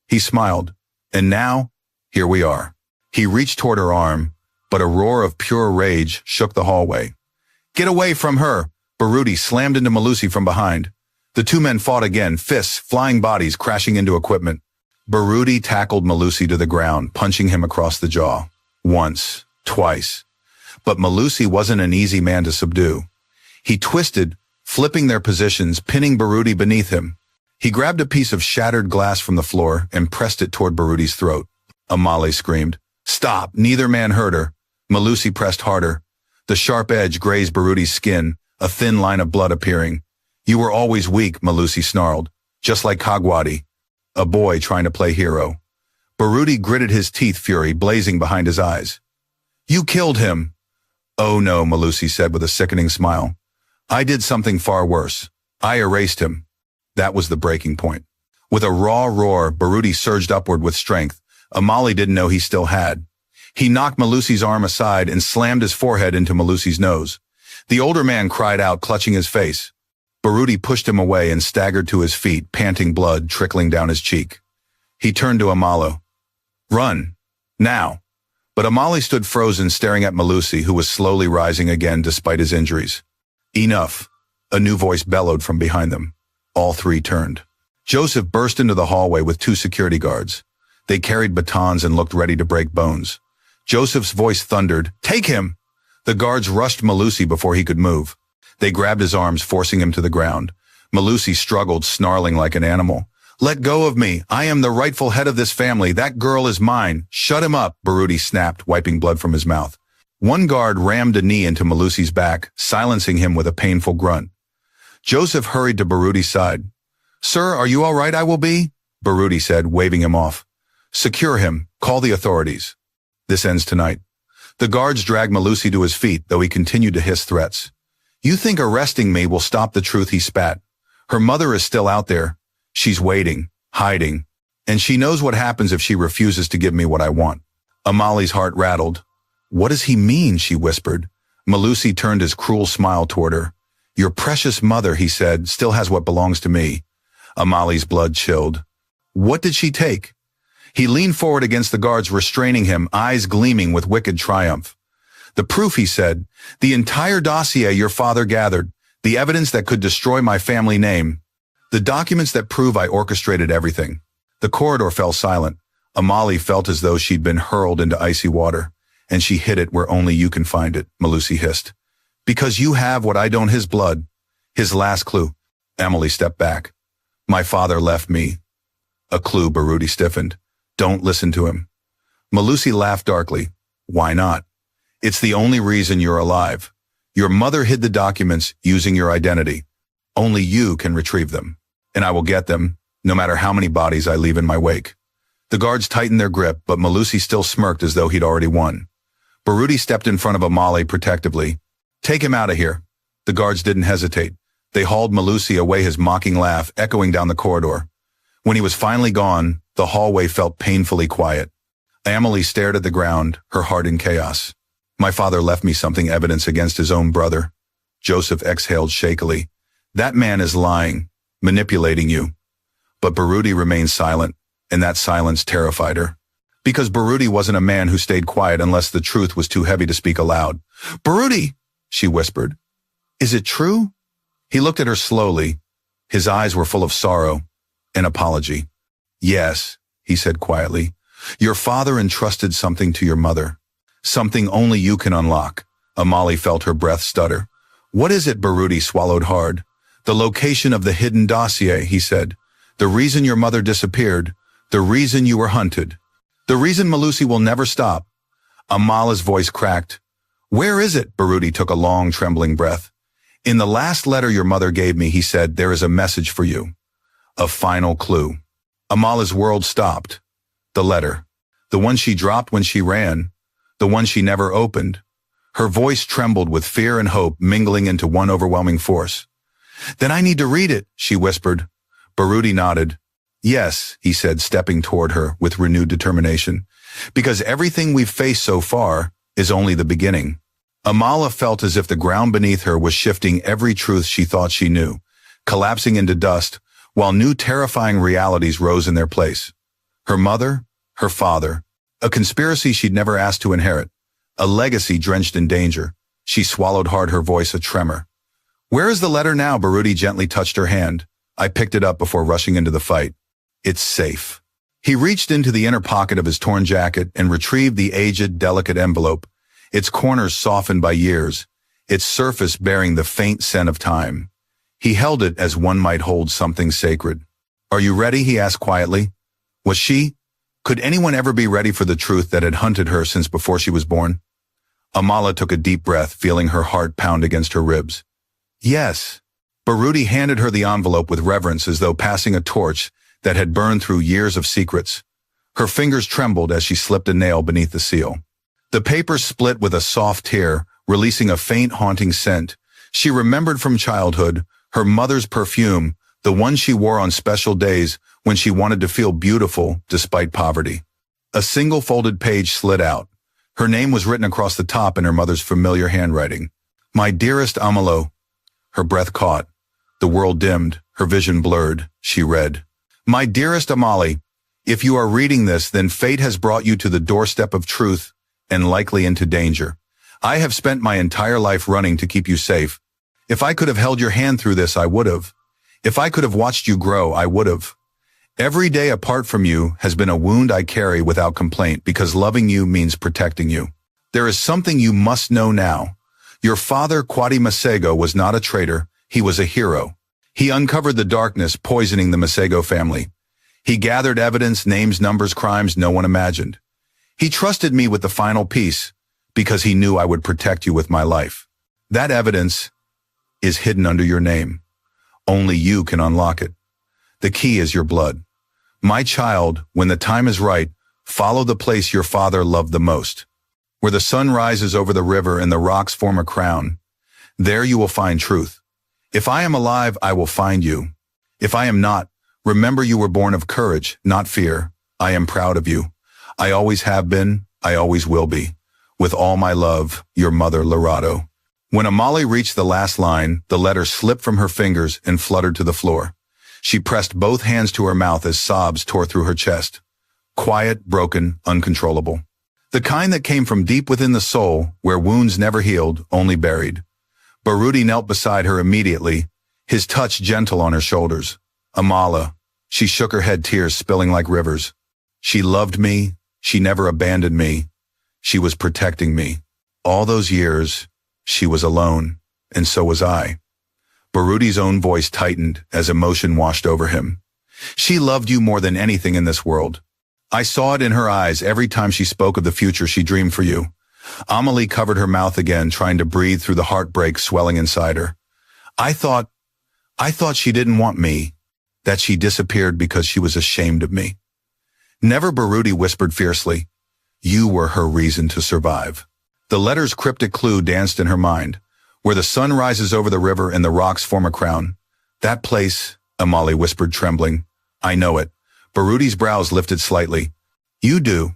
He smiled. And now, here we are. He reached toward her arm, but a roar of pure rage shook the hallway. Get away from her! Baruti slammed into Malusi from behind. The two men fought again, fists, flying bodies crashing into equipment. Baruti tackled Malusi to the ground, punching him across the jaw. Once, twice. But Malusi wasn't an easy man to subdue. He twisted, flipping their positions, pinning Baruti beneath him. He grabbed a piece of shattered glass from the floor and pressed it toward Baruti's throat. Amali screamed. Stop! Neither man hurt her. Malusi pressed harder. The sharp edge grazed Baruti's skin, a thin line of blood appearing. You were always weak, Malusi snarled. Just like Kagwadi. A boy trying to play hero. Baruti gritted his teeth, fury blazing behind his eyes. You killed him. Oh no, Malusi said with a sickening smile. I did something far worse. I erased him. That was the breaking point. With a raw roar, Baruti surged upward with strength. Amali didn't know he still had. He knocked Malusi's arm aside and slammed his forehead into Malusi's nose. The older man cried out, clutching his face. Baruti pushed him away and staggered to his feet, panting, blood trickling down his cheek. He turned to Amalo. Run. Now. But Amali stood frozen, staring at Malusi, who was slowly rising again despite his injuries. Enough. A new voice bellowed from behind them. All three turned. Joseph burst into the hallway with two security guards. They carried batons and looked ready to break bones. Joseph's voice thundered, Take him! The guards rushed Malusi before he could move. They grabbed his arms, forcing him to the ground. Malusi struggled, snarling like an animal. Let go of me. I am the rightful head of this family. That girl is mine. Shut him up, Baruti snapped, wiping blood from his mouth. One guard rammed a knee into Malusi's back, silencing him with a painful grunt. Joseph hurried to Baruti's side. Sir, are you all right? I will be, Baruti said, waving him off. Secure him. Call the authorities. This ends tonight. The guards dragged Malusi to his feet, though he continued to hiss threats. You think arresting me will stop the truth, he spat. Her mother is still out there. She's waiting, hiding. And she knows what happens if she refuses to give me what I want. Amali's heart rattled. What does he mean, she whispered. Malusi turned his cruel smile toward her. Your precious mother, he said, still has what belongs to me. Amali's blood chilled. What did she take? He leaned forward against the guards, restraining him, eyes gleaming with wicked triumph. The proof, he said, the entire dossier your father gathered, the evidence that could destroy my family name, the documents that prove I orchestrated everything. The corridor fell silent. Amali felt as though she'd been hurled into icy water, and she hid it where only you can find it, Malusi hissed. Because you have what I don't, his blood. His last clue. Emily stepped back. My father left me. A clue, Baruti stiffened. Don't listen to him. Malusi laughed darkly. Why not? It's the only reason you're alive. Your mother hid the documents using your identity. Only you can retrieve them. And I will get them, no matter how many bodies I leave in my wake. The guards tightened their grip, but Malusi still smirked as though he'd already won. Baruti stepped in front of Amali protectively. Take him out of here. The guards didn't hesitate. They hauled Malusi away, his mocking laugh echoing down the corridor. When he was finally gone, the hallway felt painfully quiet. Emily stared at the ground, her heart in chaos. My father left me something, evidence against his own brother. Joseph exhaled shakily. That man is lying, manipulating you. But Baruti remained silent, and that silence terrified her. Because Baruti wasn't a man who stayed quiet unless the truth was too heavy to speak aloud. Baruti, she whispered. Is it true? He looked at her slowly. His eyes were full of sorrow and apology. Yes, he said quietly. Your father entrusted something to your mother. Something only you can unlock. Amali felt her breath stutter. What is it? Baruti swallowed hard. The location of the hidden dossier, he said. The reason your mother disappeared. The reason you were hunted. The reason Malusi will never stop. Amala's voice cracked. Where is it? Baruti took a long, trembling breath. In the last letter your mother gave me, he said, there is a message for you. A final clue. Amala's world stopped. The letter. The one she dropped when she ran. The one she never opened. Her voice trembled with fear and hope mingling into one overwhelming force. Then I need to read it, she whispered. Baruti nodded. Yes, he said, stepping toward her with renewed determination. Because everything we've faced so far is only the beginning. Amala felt as if the ground beneath her was shifting every truth she thought she knew, collapsing into dust, while new terrifying realities rose in their place. Her mother, her father, a conspiracy she'd never asked to inherit, a legacy drenched in danger. She swallowed hard, her voice a tremor. Where is the letter now? Baruti gently touched her hand. I picked it up before rushing into the fight. It's safe. He reached into the inner pocket of his torn jacket and retrieved the aged, delicate envelope, its corners softened by years, its surface bearing the faint scent of time. He held it as one might hold something sacred. Are you ready? He asked quietly. Was she? Could anyone ever be ready for the truth that had hunted her since before she was born? Amala took a deep breath, feeling her heart pound against her ribs. Yes. Baruti handed her the envelope with reverence, as though passing a torch that had burned through years of secrets. Her fingers trembled as she slipped a nail beneath the seal. The paper split with a soft tear, releasing a faint, haunting scent. She remembered from childhood her mother's perfume, the one she wore on special days when she wanted to feel beautiful despite poverty. A single folded page slid out. Her name was written across the top in her mother's familiar handwriting. My dearest Amalo. Her breath caught. The world dimmed, her vision blurred. She read, My dearest Amali, if you are reading this, then fate has brought you to the doorstep of truth and likely into danger. I have spent my entire life running to keep you safe. If I could have held your hand through this, I would have. If I could have watched you grow, I would have. Every day apart from you has been a wound I carry without complaint, because loving you means protecting you. There is something you must know now. Your father, Kwadi Masego, was not a traitor. He was a hero. He uncovered the darkness poisoning the Masego family. He gathered evidence, names, numbers, crimes no one imagined. He trusted me with the final piece because he knew I would protect you with my life. That evidence is hidden under your name. Only you can unlock it. The key is your blood. My child, when the time is right, follow the place your father loved the most. Where the sun rises over the river and the rocks form a crown. There you will find truth. If I am alive, I will find you. If I am not, remember you were born of courage, not fear. I am proud of you. I always have been, I always will be. With all my love, your mother, Lorado. When Amali reached the last line, the letter slipped from her fingers and fluttered to the floor. She pressed both hands to her mouth as sobs tore through her chest. Quiet, broken, uncontrollable. The kind that came from deep within the soul, where wounds never healed, only buried. Baruti knelt beside her immediately, his touch gentle on her shoulders. Amala. She shook her head, tears spilling like rivers. She loved me. She never abandoned me. She was protecting me. All those years, she was alone, and so was I. Baruti's own voice tightened as emotion washed over him. She loved you more than anything in this world. I saw it in her eyes every time she spoke of the future she dreamed for you. Amelie covered her mouth again, trying to breathe through the heartbreak swelling inside her. I thought she didn't want me, that she disappeared because she was ashamed of me. Never, Baruti whispered fiercely. You were her reason to survive. The letter's cryptic clue danced in her mind. Where the sun rises over the river and the rocks form a crown. That place, Amali whispered, trembling. I know it. Baruti's brows lifted slightly. You do.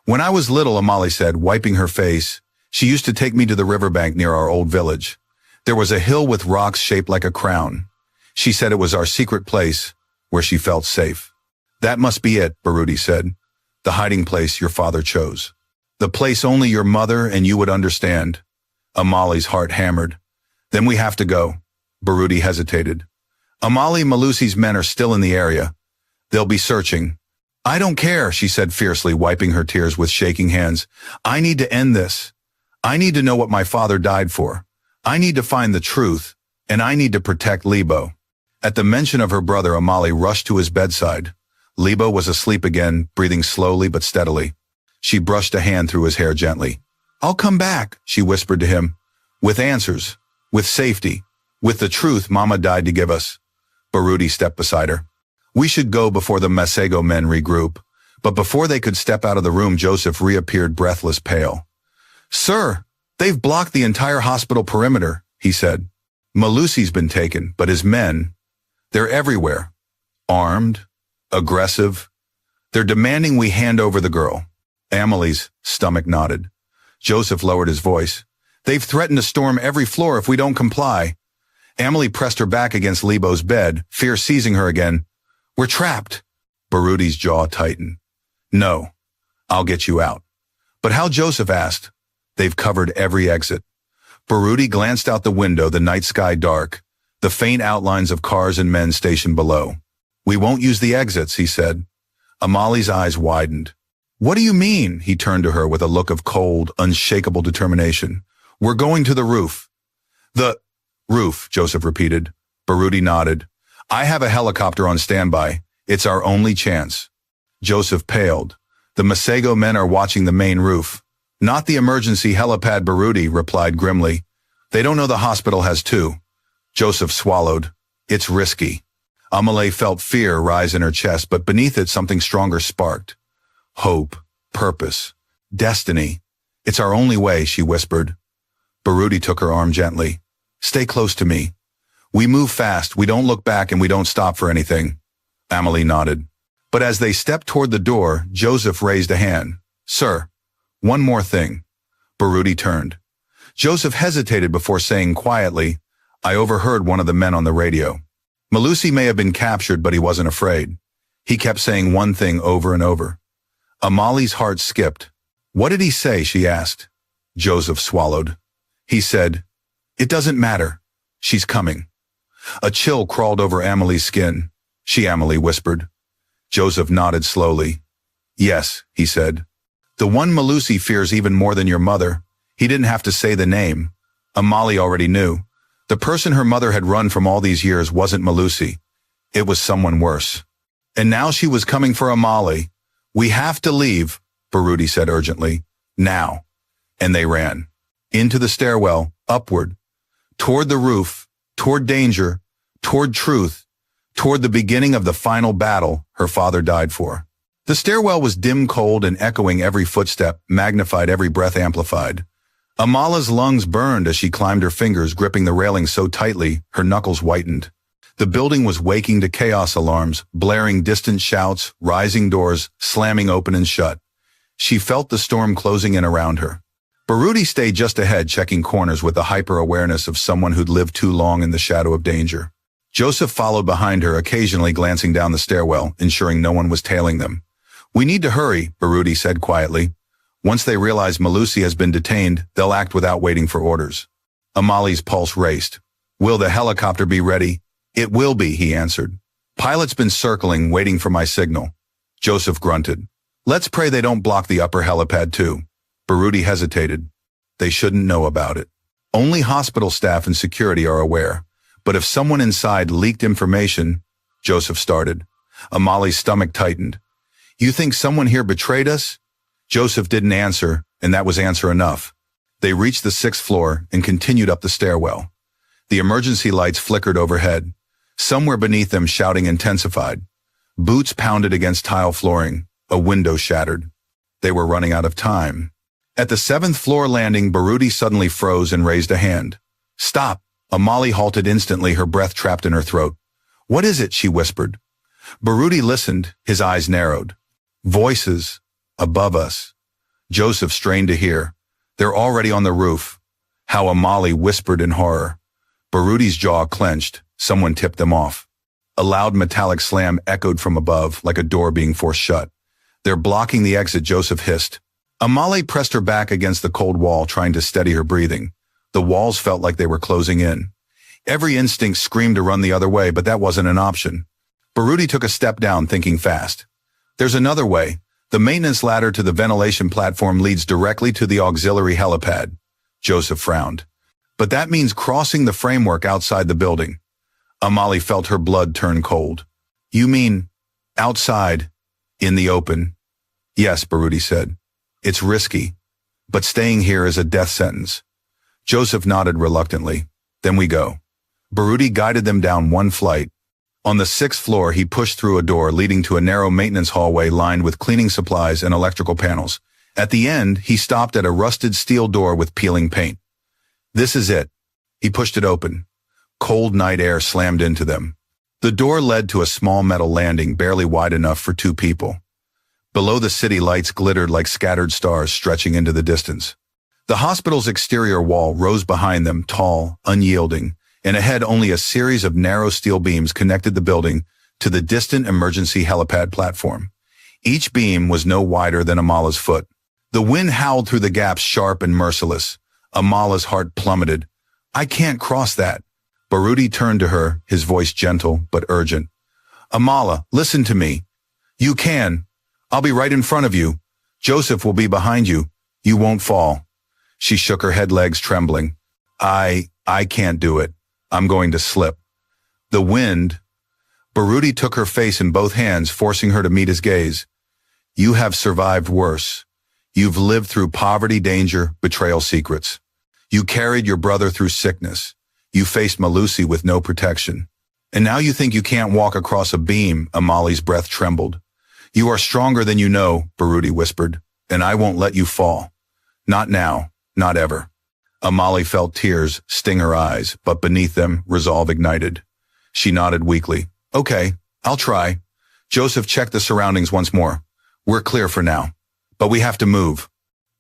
When I was little, Amali said, wiping her face, she used to take me to the riverbank near our old village. There was a hill with rocks shaped like a crown. She said it was our secret place, where she felt safe. That must be it, Baruti said. The hiding place your father chose. The place only your mother and you would understand. Amali's heart hammered. Then we have to go. Baruti hesitated. Amali Malusi's men are still in the area. They'll be searching. I don't care, she said fiercely, wiping her tears with shaking hands. I need to end this. I need to know what my father died for. I need to find the truth, and I need to protect Libo. At the mention of her brother, Amali rushed to his bedside. Libo was asleep again, breathing slowly but steadily. She brushed a hand through his hair gently. I'll come back, she whispered to him. With answers, with safety, with the truth Mama died to give us. Baruti stepped beside her. We should go before the Masego men regroup. But before they could step out of the room, Joseph reappeared, breathless, pale. Sir, they've blocked the entire hospital perimeter, he said. Malusi's been taken, but his men, they're everywhere. Armed, aggressive. They're demanding we hand over the girl. Amelie's stomach nodded. Joseph lowered his voice. They've threatened to storm every floor if we don't comply. Amelie pressed her back against Libo's bed, fear seizing her again. We're trapped. Baruti's jaw tightened. No, I'll get you out. But how? Joseph asked. They've covered every exit. Baruti glanced out the window, the night sky dark, the faint outlines of cars and men stationed below. We won't use the exits, he said. Amali's eyes widened. What do you mean? He turned to her with a look of cold, unshakable determination. We're going to the roof. The roof, Joseph repeated. Baruti nodded. I have a helicopter on standby. It's our only chance. Joseph paled. The Masego men are watching the main roof. Not the emergency helipad, Baruti replied grimly. They don't know the hospital has two. Joseph swallowed. It's risky. Amelie felt fear rise in her chest, but beneath it something stronger sparked. Hope, purpose, destiny. It's our only way, she whispered. Baruti took her arm gently. Stay close to me. We move fast, we don't look back, and we don't stop for anything. Amelie nodded. But as they stepped toward the door, Joseph raised a hand. Sir, one more thing. Baruti turned. Joseph hesitated before saying quietly, I overheard one of the men on the radio. Malusi may have been captured, but he wasn't afraid. He kept saying one thing over and over. Amali's heart skipped. What did he say? She asked. Joseph swallowed. He said, it doesn't matter. She's coming. A chill crawled over Amelie's skin. Amelie whispered. Joseph nodded slowly. Yes, he said. The one Malusi fears even more than your mother. He didn't have to say the name. Amali already knew. The person her mother had run from all these years wasn't Malusi. It was someone worse. And now she was coming for Amali. We have to leave, Baruti said urgently. Now. And they ran. Into the stairwell, upward. Toward the roof, toward danger, toward truth, toward the beginning of the final battle her father died for. The stairwell was dim, cold, and echoing every footstep, magnified, every breath amplified. Amala's lungs burned as she climbed, her fingers gripping the railing so tightly her knuckles whitened. The building was waking to chaos alarms, blaring distant shouts, rising doors, slamming open and shut. She felt the storm closing in around her. Baruti stayed just ahead, checking corners with the hyper-awareness of someone who'd lived too long in the shadow of danger. Joseph followed behind her, occasionally glancing down the stairwell, ensuring no one was tailing them. "We need to hurry," Baruti said quietly. "Once they realize Malusi has been detained, they'll act without waiting for orders." Amali's pulse raced. "Will the helicopter be ready?" "It will be," he answered. "Pilot's been circling, waiting for my signal." Joseph grunted. "Let's pray they don't block the upper helipad too." Baruti hesitated. "They shouldn't know about it. Only hospital staff and security are aware. But if someone inside leaked information..." Joseph started. Amali's stomach tightened. "You think someone here betrayed us?" Joseph didn't answer, and that was answer enough. They reached the 6th floor and continued up the stairwell. The emergency lights flickered overhead. Somewhere beneath them, shouting intensified. Boots pounded against tile flooring. A window shattered. They were running out of time. At the 7th floor landing, Baruti suddenly froze and raised a hand. "Stop!" Amali halted instantly, her breath trapped in her throat. "What is it?" she whispered. Baruti listened, his eyes narrowed. Voices. Above us. Joseph strained to hear. "They're already on the roof." How Amali whispered in horror. Baruti's jaw clenched. Someone tipped them off. A loud metallic slam echoed from above, like a door being forced shut. "They're blocking the exit," Joseph hissed. Amali pressed her back against the cold wall, trying to steady her breathing. The walls felt like they were closing in. Every instinct screamed to run the other way, but that wasn't an option. Baruti took a step down, thinking fast. "There's another way. The maintenance ladder to the ventilation platform leads directly to the auxiliary helipad." Joseph frowned. "But that means crossing the framework outside the building." Amali felt her blood turn cold. "You mean outside, in the open?" "Yes," Baruti said. "It's risky, but staying here is a death sentence." Joseph nodded reluctantly. "Then we go." Baruti guided them down one flight. On the 6th floor, he pushed through a door leading to a narrow maintenance hallway lined with cleaning supplies and electrical panels. At the end, he stopped at a rusted steel door with peeling paint. "This is it." He pushed it open. Cold night air slammed into them. The door led to a small metal landing barely wide enough for 2 people. Below, the city lights glittered like scattered stars stretching into the distance. The hospital's exterior wall rose behind them, tall, unyielding, and ahead only a series of narrow steel beams connected the building to the distant emergency helipad platform. Each beam was no wider than Amala's foot. The wind howled through the gaps, sharp and merciless. Amala's heart plummeted. "I can't cross that." Baruti turned to her, his voice gentle but urgent. "Amala, listen to me. You can. I'll be right in front of you. Joseph will be behind you. You won't fall." She shook her head, legs trembling. I can't do it. I'm going to slip." The wind. Baruti took her face in both hands, forcing her to meet his gaze. "You have survived worse. You've lived through poverty, danger, betrayal, secrets. You carried your brother through sickness. You faced Malusi with no protection. And now you think you can't walk across a beam." Amali's breath trembled. "You are stronger than you know," Baruti whispered, "and I won't let you fall. Not now, not ever." Amali felt tears sting her eyes, but beneath them, resolve ignited. She nodded weakly. "Okay, I'll try." Joseph checked the surroundings once more. "We're clear for now. But we have to move."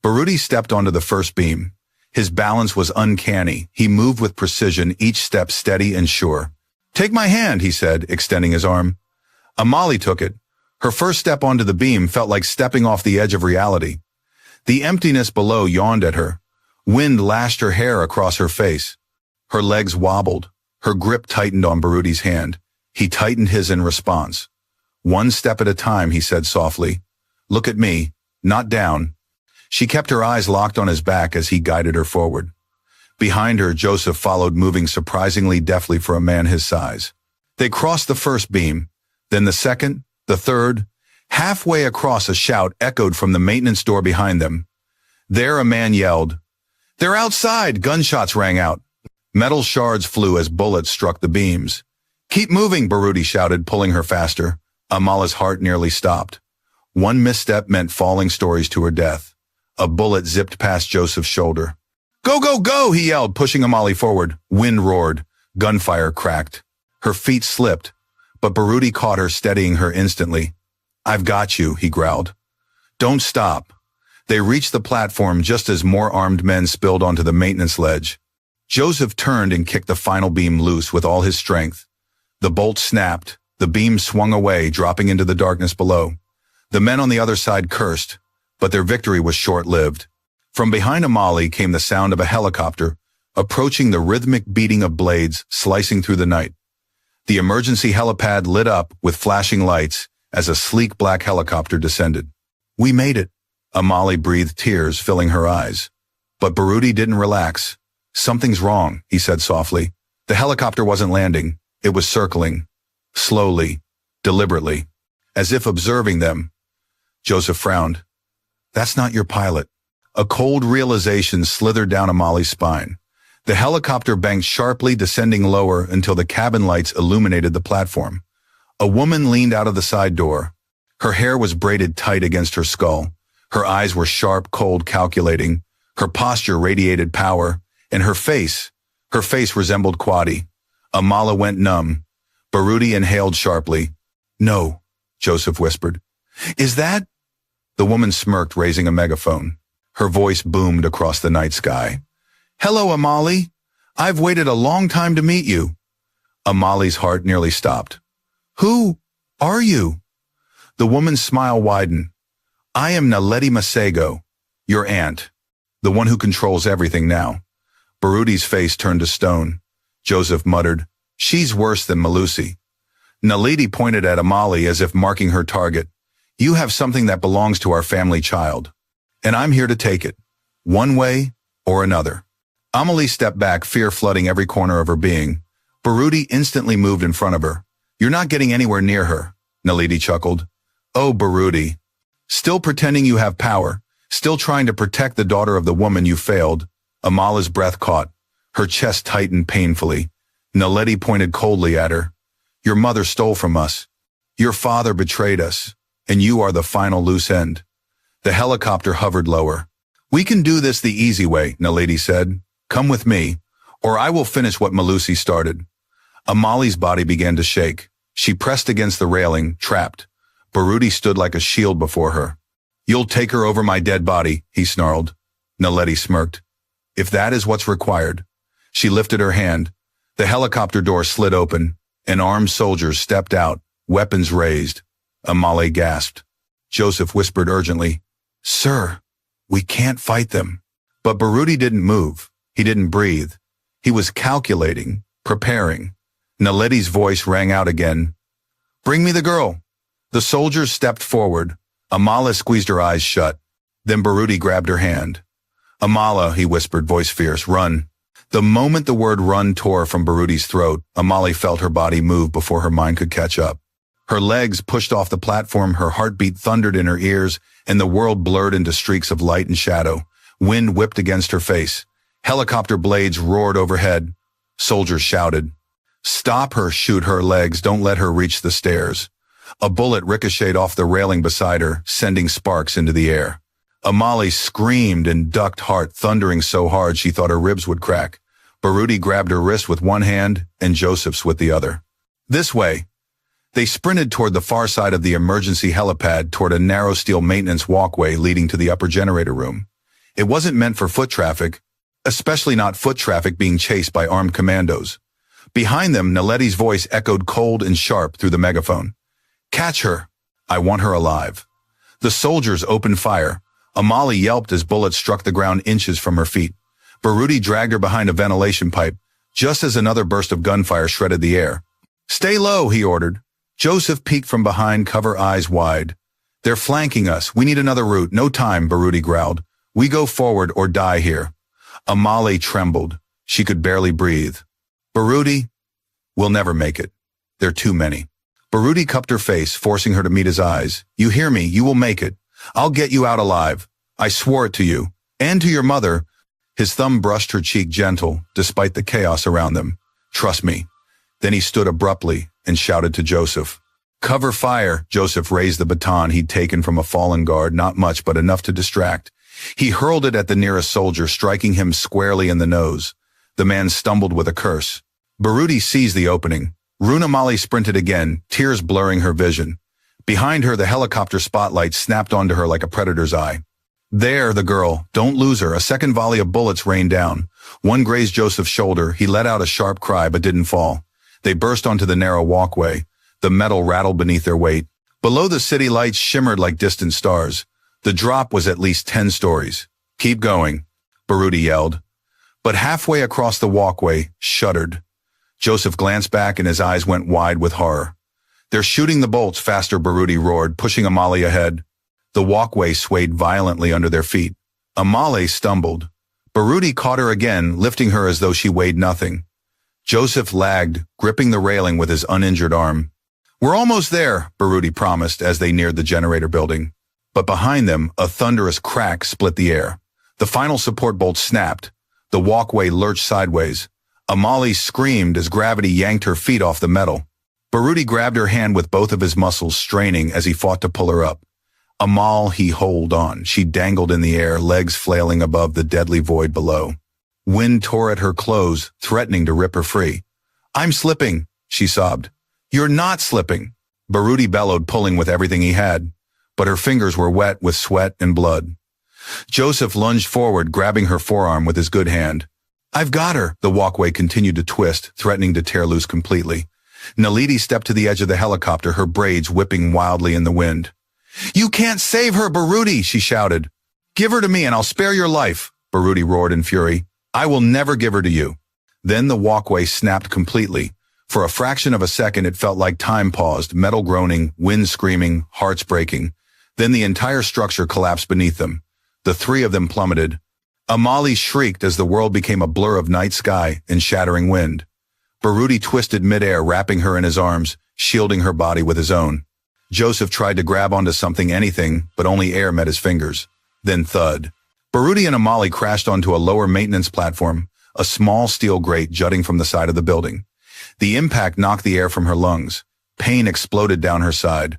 Baruti stepped onto the first beam. His balance was uncanny. He moved with precision, each step steady and sure. "Take my hand," he said, extending his arm. Amali took it. Her first step onto the beam felt like stepping off the edge of reality. The emptiness below yawned at her. Wind lashed her hair across her face. Her legs wobbled. Her grip tightened on Baruti's hand. He tightened his in response. "One step at a time," he said softly. "Look at me, not down." She kept her eyes locked on his back as he guided her forward. Behind her, Joseph followed, moving surprisingly deftly for a man his size. They crossed the first beam, then the second, the third. Halfway across, a shout echoed from the maintenance door behind them. There, a man yelled, "They're outside!" Gunshots rang out. Metal shards flew as bullets struck the beams. "Keep moving," Baruti shouted, pulling her faster. Amala's heart nearly stopped. One misstep meant falling stories to her death. A bullet zipped past Joseph's shoulder. Go, go, go, he yelled, pushing Amali forward. Wind roared. Gunfire cracked. Her feet slipped, but Baruti caught her, steadying her instantly. I've got you, he growled. Don't stop. They reached the platform just as more armed men spilled onto the maintenance ledge. Joseph turned and kicked the final beam loose with all his strength. The bolt snapped. The beam swung away, dropping into the darkness below. The men on the other side cursed, but their victory was short-lived. From behind Amali came the sound of a helicopter, approaching the rhythmic beating of blades slicing through the night. The emergency helipad lit up with flashing lights as a sleek black helicopter descended. We made it. Amali breathed, tears filling her eyes. But Baruti didn't relax. Something's wrong, he said softly. The helicopter wasn't landing. It was circling. Slowly, deliberately, as if observing them. Joseph frowned. That's not your pilot. A cold realization slithered down Amali's spine. The helicopter banked sharply, descending lower until the cabin lights illuminated the platform. A woman leaned out of the side door. Her hair was braided tight against her skull. Her eyes were sharp, cold, calculating. Her posture radiated power, and her face resembled Quadi. Amala went numb. Baruti inhaled sharply. No, Joseph whispered. Is that? The woman smirked, raising a megaphone. Her voice boomed across the night sky. Hello, Amali. I've waited a long time to meet you. Amali's heart nearly stopped. Who are you? The woman's smile widened. I am Naledi Masego, your aunt, the one who controls everything now. Baruti's face turned to stone. Joseph muttered, She's worse than Malusi. Naledi pointed at Amali as if marking her target. You have something that belongs to our family child, and I'm here to take it, one way or another. Amali stepped back, fear flooding every corner of her being. Baruti instantly moved in front of her. You're not getting anywhere near her, Naledi chuckled. Oh, Baruti. Still pretending you have power, still trying to protect the daughter of the woman you failed. Amala's breath caught. Her chest tightened painfully. Naledi pointed coldly at her. Your mother stole from us. Your father betrayed us, and you are the final loose end. The helicopter hovered lower. We can do this the easy way, Naledi said. Come with me, or I will finish what Malusi started. Amali's body began to shake. She pressed against the railing, trapped. Baruti stood like a shield before her. You'll take her over my dead body, he snarled. Naledi smirked. If that is what's required. She lifted her hand. The helicopter door slid open. An armed soldier stepped out, weapons raised. Amali gasped. Joseph whispered urgently, Sir, we can't fight them. But Baruti didn't move. He didn't breathe. He was calculating, preparing. Naledi's voice rang out again. Bring me the girl. The soldiers stepped forward. Amala squeezed her eyes shut. Then Baruti grabbed her hand. Amala, he whispered, voice fierce, run. The moment the word run tore from Baruti's throat, Amali felt her body move before her mind could catch up. Her legs pushed off the platform, her heartbeat thundered in her ears, and the world blurred into streaks of light and shadow. Wind whipped against her face. Helicopter blades roared overhead. Soldiers shouted. Stop her, shoot her legs, don't let her reach the stairs. A bullet ricocheted off the railing beside her, sending sparks into the air. Amali screamed and ducked, heart thundering so hard she thought her ribs would crack. Baruti grabbed her wrist with one hand and Joseph's with the other. This way. They sprinted toward the far side of the emergency helipad, toward a narrow steel maintenance walkway leading to the upper generator room. It wasn't meant for foot traffic, especially not foot traffic being chased by armed commandos. Behind them, Naledi's voice echoed cold and sharp through the megaphone. Catch her. I want her alive. The soldiers opened fire. Amali yelped as bullets struck the ground inches from her feet. Baruti dragged her behind a ventilation pipe, just as another burst of gunfire shredded the air. Stay low, he ordered. Joseph peeked from behind, cover eyes wide. They're flanking us. We need another route. No time, Baruti growled. We go forward or die here. Amali trembled. She could barely breathe. Baruti, we'll never make it. There are too many. Baruti cupped her face, forcing her to meet his eyes. You hear me? You will make it. I'll get you out alive. I swore it to you. And to your mother. His thumb brushed her cheek, gentle, despite the chaos around them. Trust me. Then he stood abruptly and shouted to Joseph. Cover fire. Joseph raised the baton he'd taken from a fallen guard, not much but enough to distract. He hurled it at the nearest soldier, striking him squarely in the nose. The man stumbled with a curse. Baruti seized the opening. Runamali sprinted again, tears blurring her vision. Behind her, the helicopter spotlight snapped onto her like a predator's eye. There, the girl. Don't lose her. A second volley of bullets rained down. One grazed Joseph's shoulder. He let out a sharp cry but didn't fall. They burst onto the narrow walkway. The metal rattled beneath their weight. Below, the city lights shimmered like distant stars. The drop was at least 10 stories. Keep going, Baruti yelled. But halfway across the walkway, shuddered. Joseph glanced back and his eyes went wide with horror. They're shooting the bolts faster, Baruti roared, pushing Amali ahead. The walkway swayed violently under their feet. Amali stumbled. Baruti caught her again, lifting her as though she weighed nothing. Joseph lagged, gripping the railing with his uninjured arm. We're almost there, Baruti promised as they neared the generator building. But behind them, a thunderous crack split the air. The final support bolt snapped. The walkway lurched sideways. Amali screamed as gravity yanked her feet off the metal. Baruti grabbed her hand with both of his muscles straining as he fought to pull her up. Amal, he holed on. She dangled in the air, legs flailing above the deadly void below. Wind tore at her clothes, threatening to rip her free. I'm slipping, she sobbed. You're not slipping, Baruti bellowed, pulling with everything he had. But her fingers were wet with sweat and blood. Joseph lunged forward, grabbing her forearm with his good hand. I've got her. The walkway continued to twist, threatening to tear loose completely. Naledi stepped to the edge of the helicopter, her braids whipping wildly in the wind. You can't save her, Baruti, she shouted. Give her to me and I'll spare your life, Baruti roared in fury. I will never give her to you. Then the walkway snapped completely. For a fraction of a second, it felt like time paused, metal groaning, wind screaming, hearts breaking. Then the entire structure collapsed beneath them. The three of them plummeted. Amali shrieked as the world became a blur of night sky and shattering wind. Baruti twisted midair, wrapping her in his arms, shielding her body with his own. Joseph tried to grab onto something, anything, but only air met his fingers. Then thud. Baruti and Amali crashed onto a lower maintenance platform, a small steel grate jutting from the side of the building. The impact knocked the air from her lungs. Pain exploded down her side.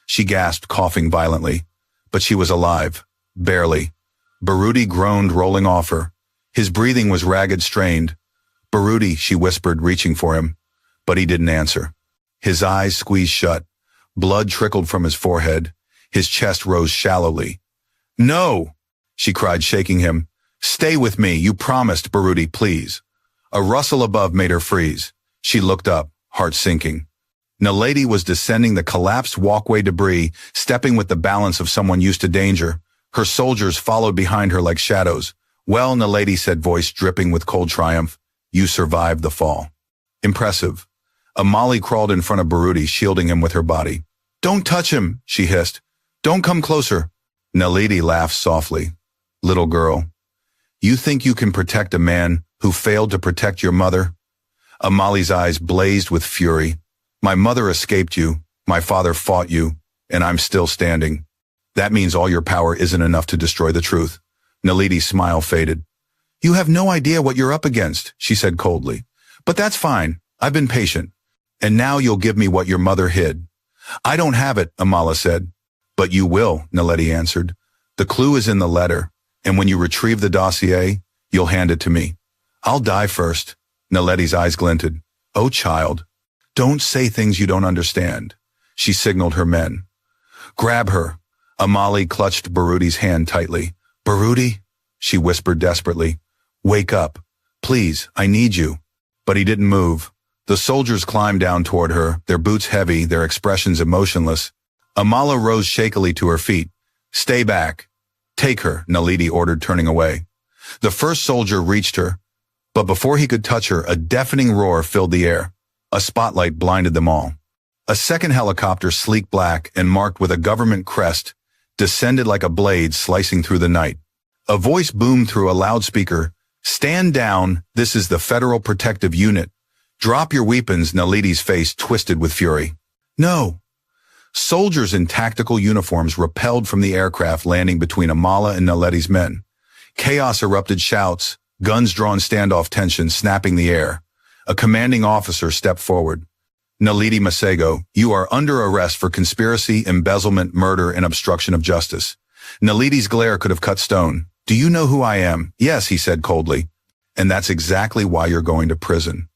She gasped, coughing violently. But she was alive. Barely. Baruti groaned, rolling off her. His breathing was ragged, strained. Baruti, she whispered, reaching for him. But he didn't answer. His eyes squeezed shut. Blood trickled from his forehead. His chest rose shallowly. No, she cried, shaking him. Stay with me, you promised, Baruti, please. A rustle above made her freeze. She looked up, heart sinking. Naledi was descending the collapsed walkway debris, stepping with the balance of someone used to danger. Her soldiers followed behind her like shadows. Well, Naledi said, voice dripping with cold triumph, you survived the fall. Impressive. Amali crawled in front of Baruti, shielding him with her body. Don't touch him, she hissed. Don't come closer. Naledi laughed softly. Little girl, you think you can protect a man who failed to protect your mother? Amali's eyes blazed with fury. My mother escaped you, my father fought you, and I'm still standing. That means all your power isn't enough to destroy the truth. Naledi's smile faded. You have no idea what you're up against, she said coldly. But that's fine. I've been patient. And now you'll give me what your mother hid. I don't have it, Amala said. But you will, Naledi answered. The clue is in the letter, and when you retrieve the dossier, you'll hand it to me. I'll die first. Naledi's eyes glinted. Oh, child, don't say things you don't understand. She signaled her men. Grab her. Amali clutched Baruti's hand tightly. Baruti, she whispered desperately. Wake up. Please, I need you. But he didn't move. The soldiers climbed down toward her, their boots heavy, their expressions emotionless. Amala rose shakily to her feet. Stay back. Take her, Naledi ordered, turning away. The first soldier reached her, but before he could touch her, a deafening roar filled the air. A spotlight blinded them all. A second helicopter, sleek black and marked with a government crest, descended like a blade slicing through the night. A voice boomed through a loudspeaker. Stand down, this is the Federal Protective Unit. Drop your weapons, Naledi's face twisted with fury. No. Soldiers in tactical uniforms repelled from the aircraft, landing between Amala and Naledi's men. Chaos erupted, shouts, guns drawn, standoff tension snapping the air. A commanding officer stepped forward. Naledi Masego, you are under arrest for conspiracy, embezzlement, murder, and obstruction of justice. Naledi's glare could have cut stone. Do you know who I am? Yes, he said coldly. And that's exactly why you're going to prison.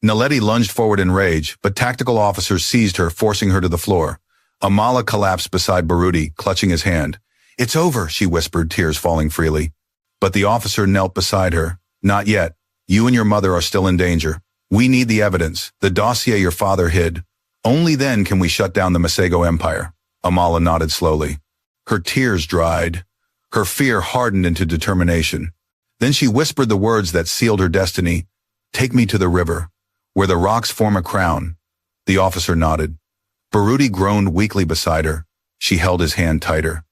Naledi lunged forward in rage, but tactical officers seized her, forcing her to the floor. Amala collapsed beside Baruti, clutching his hand. It's over, she whispered, tears falling freely. But the officer knelt beside her. Not yet. You and your mother are still in danger. We need the evidence, the dossier your father hid. Only then can we shut down the Masego Empire. Amala nodded slowly. Her tears dried. Her fear hardened into determination. Then she whispered the words that sealed her destiny. Take me to the river, where the rocks form a crown. The officer nodded. Baruti groaned weakly beside her. She held his hand tighter.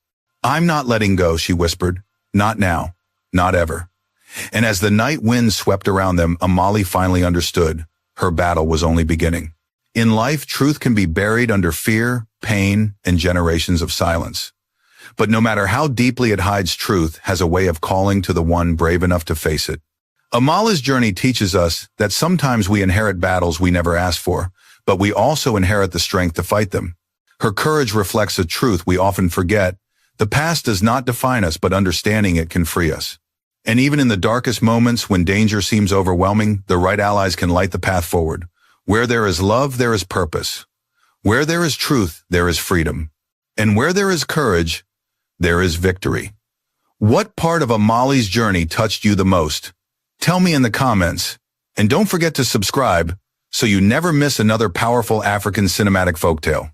I'm not letting go, she whispered. Not now. Not ever. And as the night wind swept around them, Amali finally understood. Her battle was only beginning. In life, truth can be buried under fear, pain, and generations of silence. But no matter how deeply it hides, truth has a way of calling to the one brave enough to face it. Amala's journey teaches us that sometimes we inherit battles we never asked for, but we also inherit the strength to fight them. Her courage reflects a truth we often forget. The past does not define us, but understanding it can free us. And even in the darkest moments when danger seems overwhelming, the right allies can light the path forward. Where there is love, there is purpose. Where there is truth, there is freedom. And where there is courage, there is victory. What part of Amali's journey touched you the most? Tell me in the comments. And don't forget to subscribe so you never miss another powerful African cinematic folktale.